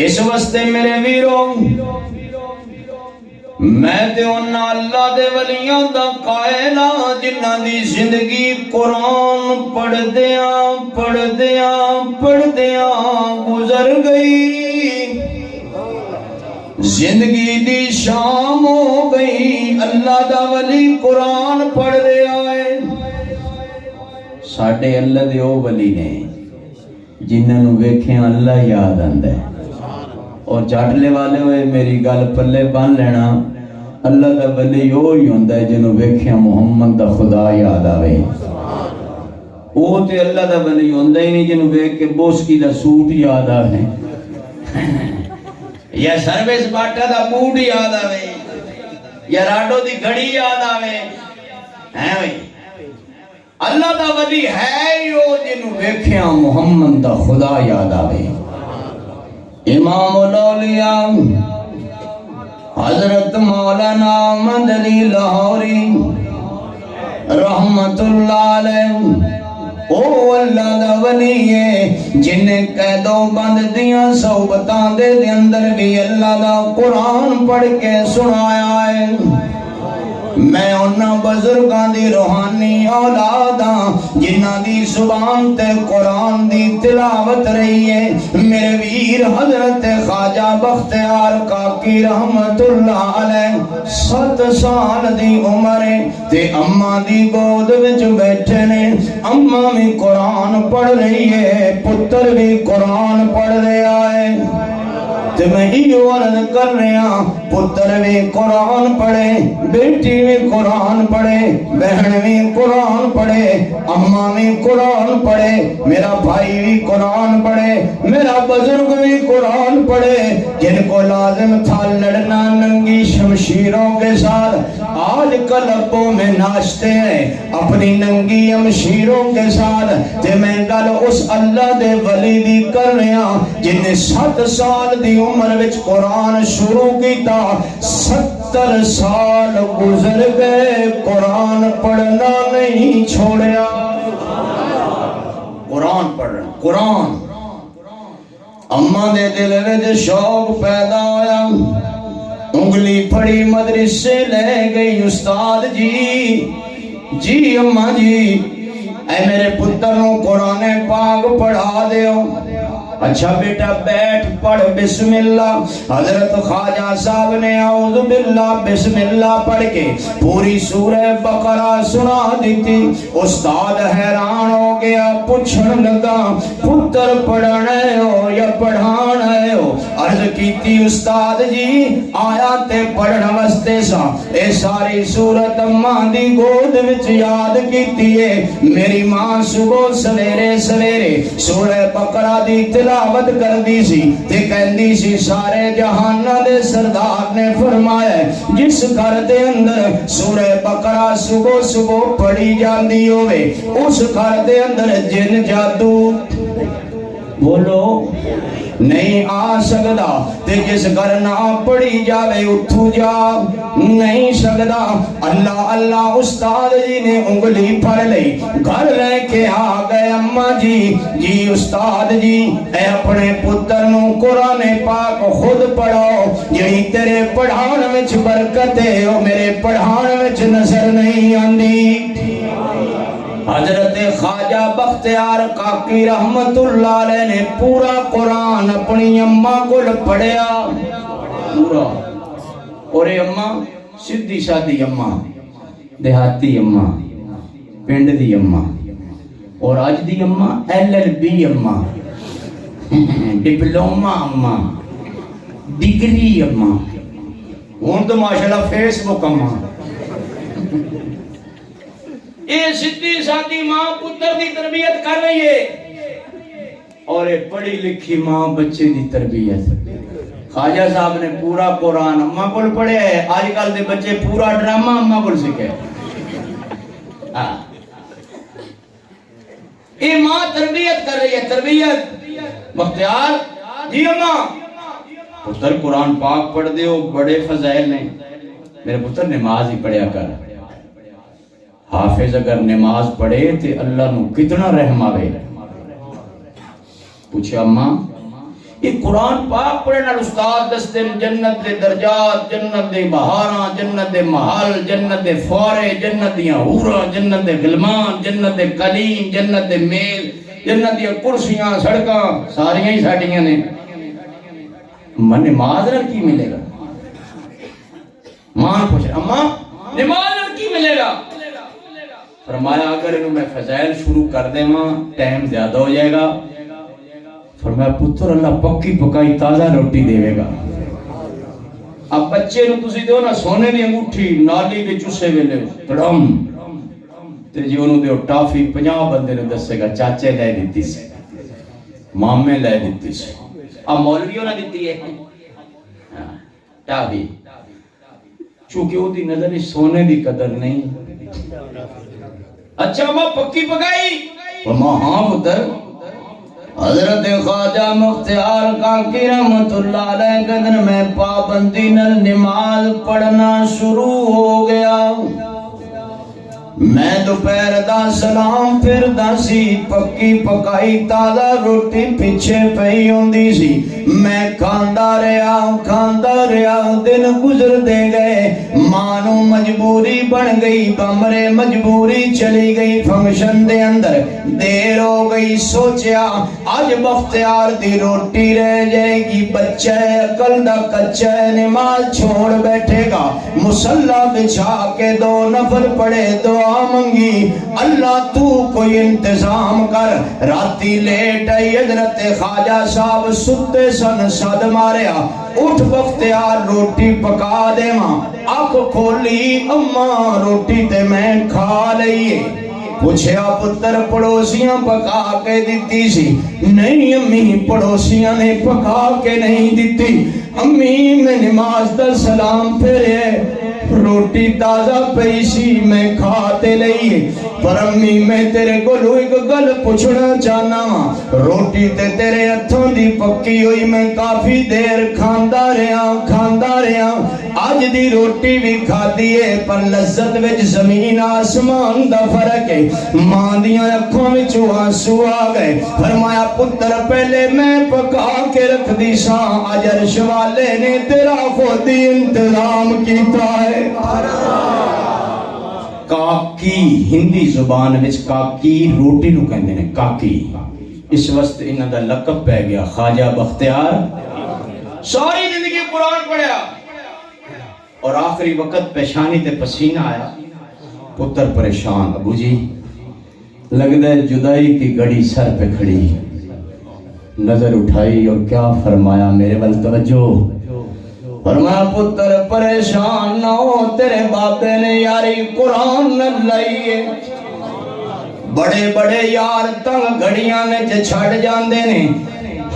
اس واسطے میرے ویروں، میں تے انہاں اللہ دے ولیاں دا قائل ہاں جنہاں دی زندگی قرآن پڑھ دیاں گزر گئی، زندگی دی شام ہو گئی، اللہ دا ولی قرآن پڑھ رہا ہے۔ ساڈے اللہ دے او ولی نے جنہاں نو ویکھیں اللہ یاد آندا ہے۔ اور چاٹلے والے ہوئے میری گل پلے بن لینا، اللہ دا ولی وہی ہوندا ہے جنوں ویکھیا محمد دا خدا یاد آوے۔ وہ تے اللہ دا ولی ہوندا ہی نہیں جنوں ویکھ کے بوسکی دا سوٹ یاد آوے، یا سروس باٹا دا بوٹ یاد آوے، یا راڈو دی گھڑی یاد آوے۔ اللہ دا ولی ہے ہی وہ جنوں ویکھیا محمد دا خدا یاد آوے۔ امام الاولیاء حضرت مولانا احمد علی لاہوری رحمت اللہ علیہ، او اللہ دا ولی ہے جنہیں قید و بند دیاں صحبتاں دے اندر بھی اللہ دا قرآن پڑھ کے سنایا ہے۔ میں انہاں بزرگاں دی روحانی اولاد ہاں جنہاں دی زبان تے قرآن دی تلاوت رہی ہے۔ میرے ویر حضرت خواجہ بختیار کاکی رحمت اللہ علیہ 7 سال دی عمر ہے تے اماں دی گود وچ بیٹھے نے، اماں بھی قرآن پڑھ رہی ہے، پتر بھی قرآن پڑھ رہا ہے۔ تے میں ہی عرض کر رہا، پتر بھی قرآن پڑھے، بیٹی بھی قرآن پڑھے، بہن بھی قرآن پڑھے، اماں بھی قرآن پڑھے، میرا بھائی بھی قرآن پڑھے، میرا بزرگ بھی قرآن پڑھے۔ جن کو لازم تھا لڑنا ننگی شمشیروں کے ساتھ، آج کل ابوں میں ناچتے ہیں اپنی ننگی شمشیروں کے ساتھ۔ تے میں گل اس اللہ دے ولی دی کر رہا جن نے 7 سال دی عمر وچ قرآن شروع کیتا، 70 سال گزر گئے قرآن پڑھنا نہیں چھوڑیا۔ قرآن پڑھ رہا، قرآن۔ اماں دے دل وچ شوق پیدا ہویا، انگلی پھڑی مدرسے لے گئی، استاد جی اماں جی اے میرے پتر نو قرآن پاک پڑھا دیو۔ اچھا بیٹا بیٹھ پڑھ بسم اللہ۔ حضرت خواجہ صاحب نے اعوذ باللہ بسم اللہ پڑھ کے پوری سورہ بقرہ سنا دیتی۔ استاد حیران ہو گیا، پوچھن لگا پتر پڑھنا ہو یا پڑھانا ہو؟ عرض کیتی استاد جی آیات پڑھن واسطے سا اے ساری سورت اماں دی گود وچ یاد کیتی ہے میری ماں صبح سویرے سویرے سورہ بقرہ دی تلاوت کردی سی تے کہندی سی سارے جہاناں دے سردار نے فرمایا جس گھر دے اندر سورہ بقرہ صبح صبح پڑھی جاندی ہوئے اس گھر دے اندر جن جادو بولو نہیں آ سکدا تے جس گھر نہ پڑھی جاوے اتھو جا نہیں سکدا اللہ اللہ استاد جی نے انگلی پھڑ لئی گھر لے کے آ گئے اماں جی استاد جی اے اپنے پتر نو قرآن پاک خود پڑھو جڑی تیرے پڑھان وچ برکت ہے او میرے پڑھان وچ نظر نہیں آندی حضرت خواجہ بختیار کاکی رحمت اللہ علیہ نے پورا قرآن اپنی اماں کو پڑھیا پورا اور اماں سدھی سادھی اماں دیہاتی اماں پنڈ دی اماں اور اج دی اماں LLB اماں ڈپلوما اماں ڈگری اماں ہوں تو ماشاءاللہ فیس بک اماں اے سدھی سادھی ماں پتر دی تربیت کر رہی ہے اور اے پڑھی لکھی ماں بچے دی تربیت خواجہ صاحب نے پورا قرآن اماں کو پڑھے ہے آج کل دے بچے پورا ڈرامہ اماں کو سکھے اے ماں تربیت کر رہی ہے تربیت بختیار جی اماں پتر قرآن پاک پڑھ دے ہو بڑے فضائل نے میرے پتر نماز ہی پڑھیا کر حافظ اگر نماز پڑھے تے اللہ نو کتنا رحم آوے پوچھا اماں یہ قرآن پاک پڑھنا استاد دستے جنت دے درجات جنت دے بہاراں جنت دے محل جنت دے فورے جنت دیاں حوراں جنت دے غلمان جنت دے کلیم جنت دے میل جنت دیاں کرسیاں سڑکاں ساریاں ہی ساڈیاں نے من نماز نال کی ملے گا ماں پوچھ اماں نماز نال کی ملے گا فرمایا اگر انہوں میں فضائل شروع کر دے ماں ٹائم زیادہ ہو جائے گا فرمایا پتر اللہ پکی پکائی تازہ روٹی دے گا اب بچے نو تسی دیو نا سونے دی انگوٹھی نالی دے چوسے ویلے تڑم تے جی انہوں دیو ٹافی 50 بندے نے دسے گا چاچے لے دیتی سے مامے لے دیتی سے اب مولویوں نہ دیتی ہے ٹافی چونکہ وہ دی نظر سونے دی قدر نہیں اچھا ماں پکی پکائی فرما ہاں پتر حضرت خواجہ مختیار کاکی رحمت اللہ علیہ کے دن میں پابندی نل نماز پڑھنا شروع ہو گیا میں دوپہر دا سلام پھر دا سی پکی پکائی تازہ روٹی پیچھے پئی ہوندی سی میں کھاندا رہیا دن گزر دے گئے مانو مجبوری بن گئی بمرے مجبوری چلی گئی فنکشن دے اندر دیر ہو گئی سوچیا آج بختیار دی روٹی رہ جائے گی بچہ عقل دا کچہ نماز چھوڑ بیٹھے گا مصلی بچھا کے 2 نفل پڑھے دعا منگی اللہ تو کوئی انتظام کر راتی لیٹ آئی حضرت خواجہ صاحب ستے سن صد ماریا اٹھ بختیار روٹی پکا دے ماں آنکھ کھولی اماں روٹی تے میں کھا لئیے پوچھیا پتر پڑوسیاں پکا کے دیتی سی نہیں امی پڑوسیاں نے پکا کے نہیں دیتی امی میں نماز دا سلام پھرے روٹی تازہ پیسی میں کھاتے لئیے پر امی میں تیرے کو ایک گل پوچھنا چاہنا روٹی تے تیرے ہتھوں دی پکی ہوئی میں کافی دیر کھاندا رہا آج دی روٹی بھی کھا دیئے پر لذت وچ زمین آسمان دا فرق ہے ماں دیاں اکھوں وچ آنسو آ گئے فرمایا پتر پہلے میں پکا کے رکھ دی ساں اجر شوالے نے تیرا خود انتظام کیتا ہے کاکی ہندی زبان وچ کاکی روٹی نو کہندے نے کاکی اس وقت انہاں دا لقب پہ گیا خواجہ بختیار ساری زندگی قرآن پڑھیا اور آخری وقت پیشانی تے پسینہ آیا پتر پریشان ابو جی لگتا ہے جدائی کی گھڑی سر پہ کھڑی نظر اٹھائی اور کیا فرمایا؟ میرے ول توجہ، فرمایا پتر پریشان نہ ہو، تیرے باپے نے یاری قرآن نہ لائیے۔ بڑے بڑے یار تنگ گھڑیاں میں چھڑ جاندے نے،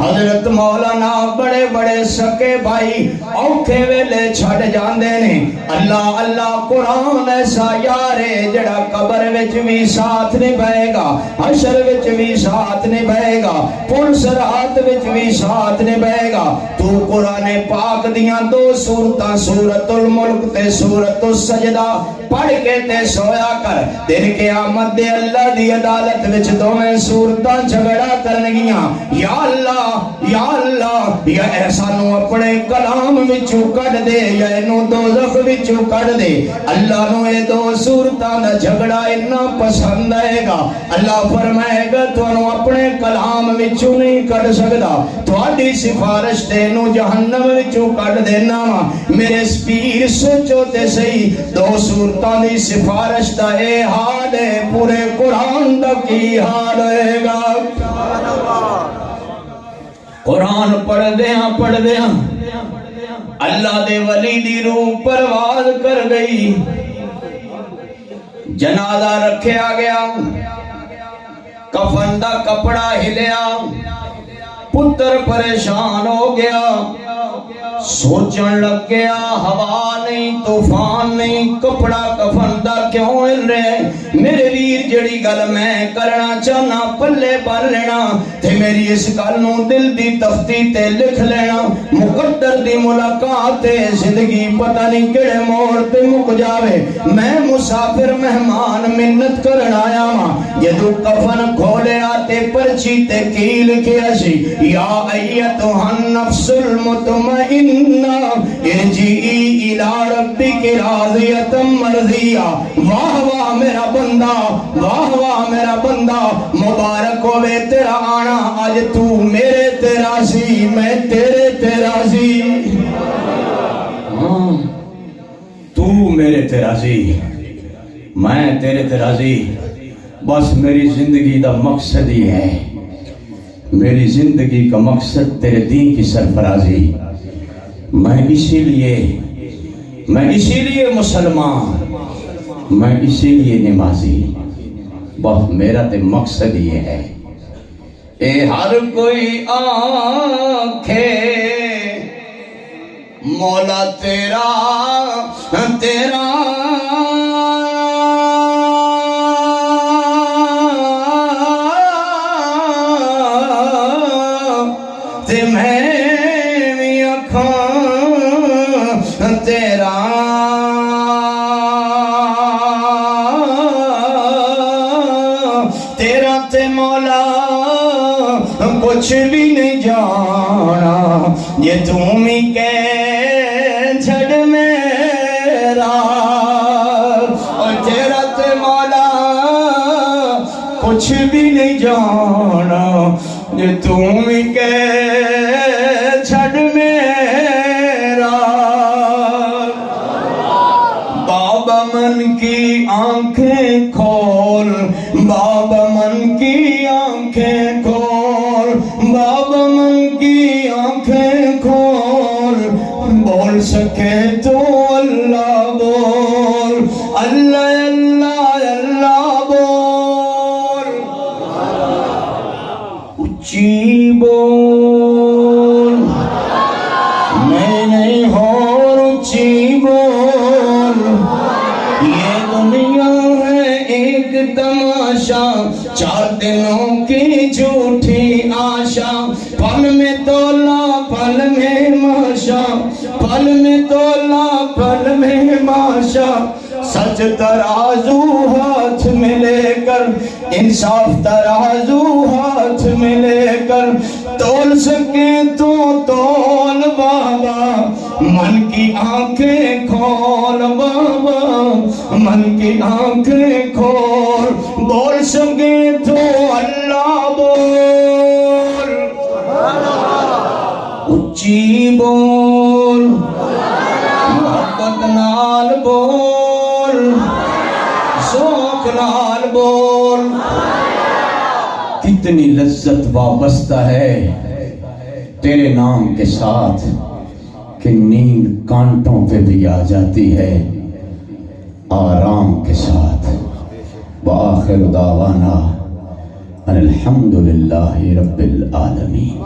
حضرت مولانا بڑے بڑے سکے بھائی اوکھے ویلے چھڑ جاندے نے۔ اللہ اللہ قرآن ایسا یارے جڑا قبر وچ بھی ساتھ نبھائے گا، حشر وچ بھی ساتھ نبھائے گا، پل صراط وچ بھی ساتھ نبھائے گا۔ تو قرآن پاک دیاں دو سورتاں، سورۃ الملک تے سورۃ السجدہ پڑھ کے تے سویا کر، دن قیامت دے اللہ دی عدالت وچ دوویں سورتاں جھگڑا کرنگیاں۔ یا اللہ یا اللہ، یا احسانو اپنے کلام وچوں کڈ دے، یا اینو دوزخ وچوں کڈ دے۔ اللہ نو اے دو سورتاں دا جھگڑا اتنا پسند آئے گا، اللہ فرمائے گا تانوں اپنے کلام وچوں نہیں کڈ سکدا، تہاڈی سفارش تے نو جہنم وچوں کڈ دینا وا۔ میرے پیر سوچو تے صحیح، دو سورتاں دی سفارش دا اے حال ہے، پورے قرآن دا کی حال ہوئے گا؟ قرآن پڑھ دیاں اللہ دے ولی دی روح پرواز کر گئی، جنازہ رکھیا گیا، کفن دا کپڑا ہلیا، پتر پریشان ہو گیا، سوچن لگ گیا ہوا نہیں طوفان نہیں، کپڑا کفن دا کیوں ہل رہے؟ میرے ویر جڑی گل میں کرنا چاہنا پلے بن لینا، تے میری اس گل نو دل دی تختی تے لکھ لینا، مقدر دی ملاقات تے زندگی پتہ نہیں کیڑے موڑ تے مک جاوے، میں مسافر مہمان منت کرن آیا ہاں۔ جدو کفن کھولیا تے پرچی تے کی لکھیا سی، یا ایتھا النفس المطمئنہ ارجعی الی ربک راضیۃ مرضیہ۔ واہ واہ میرا بندہ، واہ واہ میرا بندہ، مبارک ہوئے تیرا آنا، آج تو میرے تے راضی، میں تیرے تے راضی۔ تو میرے تے راضی، میں تیرے تے راضی، بس میری زندگی دا مقصد ہی ہے، میری زندگی کا مقصد تیرے دین کی سرفرازی۔ میں اسی لیے مسلمان، میں اسی لیے نمازی، بس میرا تے مقصد یہ ہے۔ اے ہر کوئی آنکھے مولا تیرا تیرا، تے میں بھی اکھاں تیرا، تیرا تے مولا کچھ بھی نہیں جانا، یہ تم ہی کہ چھڑ میرا، اور تیرا تے مولا کچھ بھی نہیں جانا، یہ تم ہی کہ چھڑ میرا۔ بابا من کی آنکھیں کھول، بابا من کی آنکھیں کھول، بابا من کی آنکھیں کھول، بول سکے تو اللہ بول، اللہ اللہ اللہ بول، اچھی بول، میں نہیں اور اچھی بول۔ یہ دنیا ہے ایک تماشا، چار دنوں کی جھوٹی آشا، پل میں تولا پل میں ماشا، پل میں تولا پل میں ماشا، سچ ترازو ہاتھ میں لے کر، انصاف ترازو ہاتھ میں لے کر، تول سکے تو تول بابا، من کی آنکھیں کھول بابا، من کی آنکھیں کھول، بول سکے تو اللہ بول، اچھی بول، محبت نال بول، ذوق نال بول۔ کتنی لذت وابستہ ہے تیرے نام کے ساتھ کہ نیند کانٹوں پہ بھی آ جاتی ہے آرام کے ساتھ۔ وآخر دعوانا ان الحمد للہ رب العالمین۔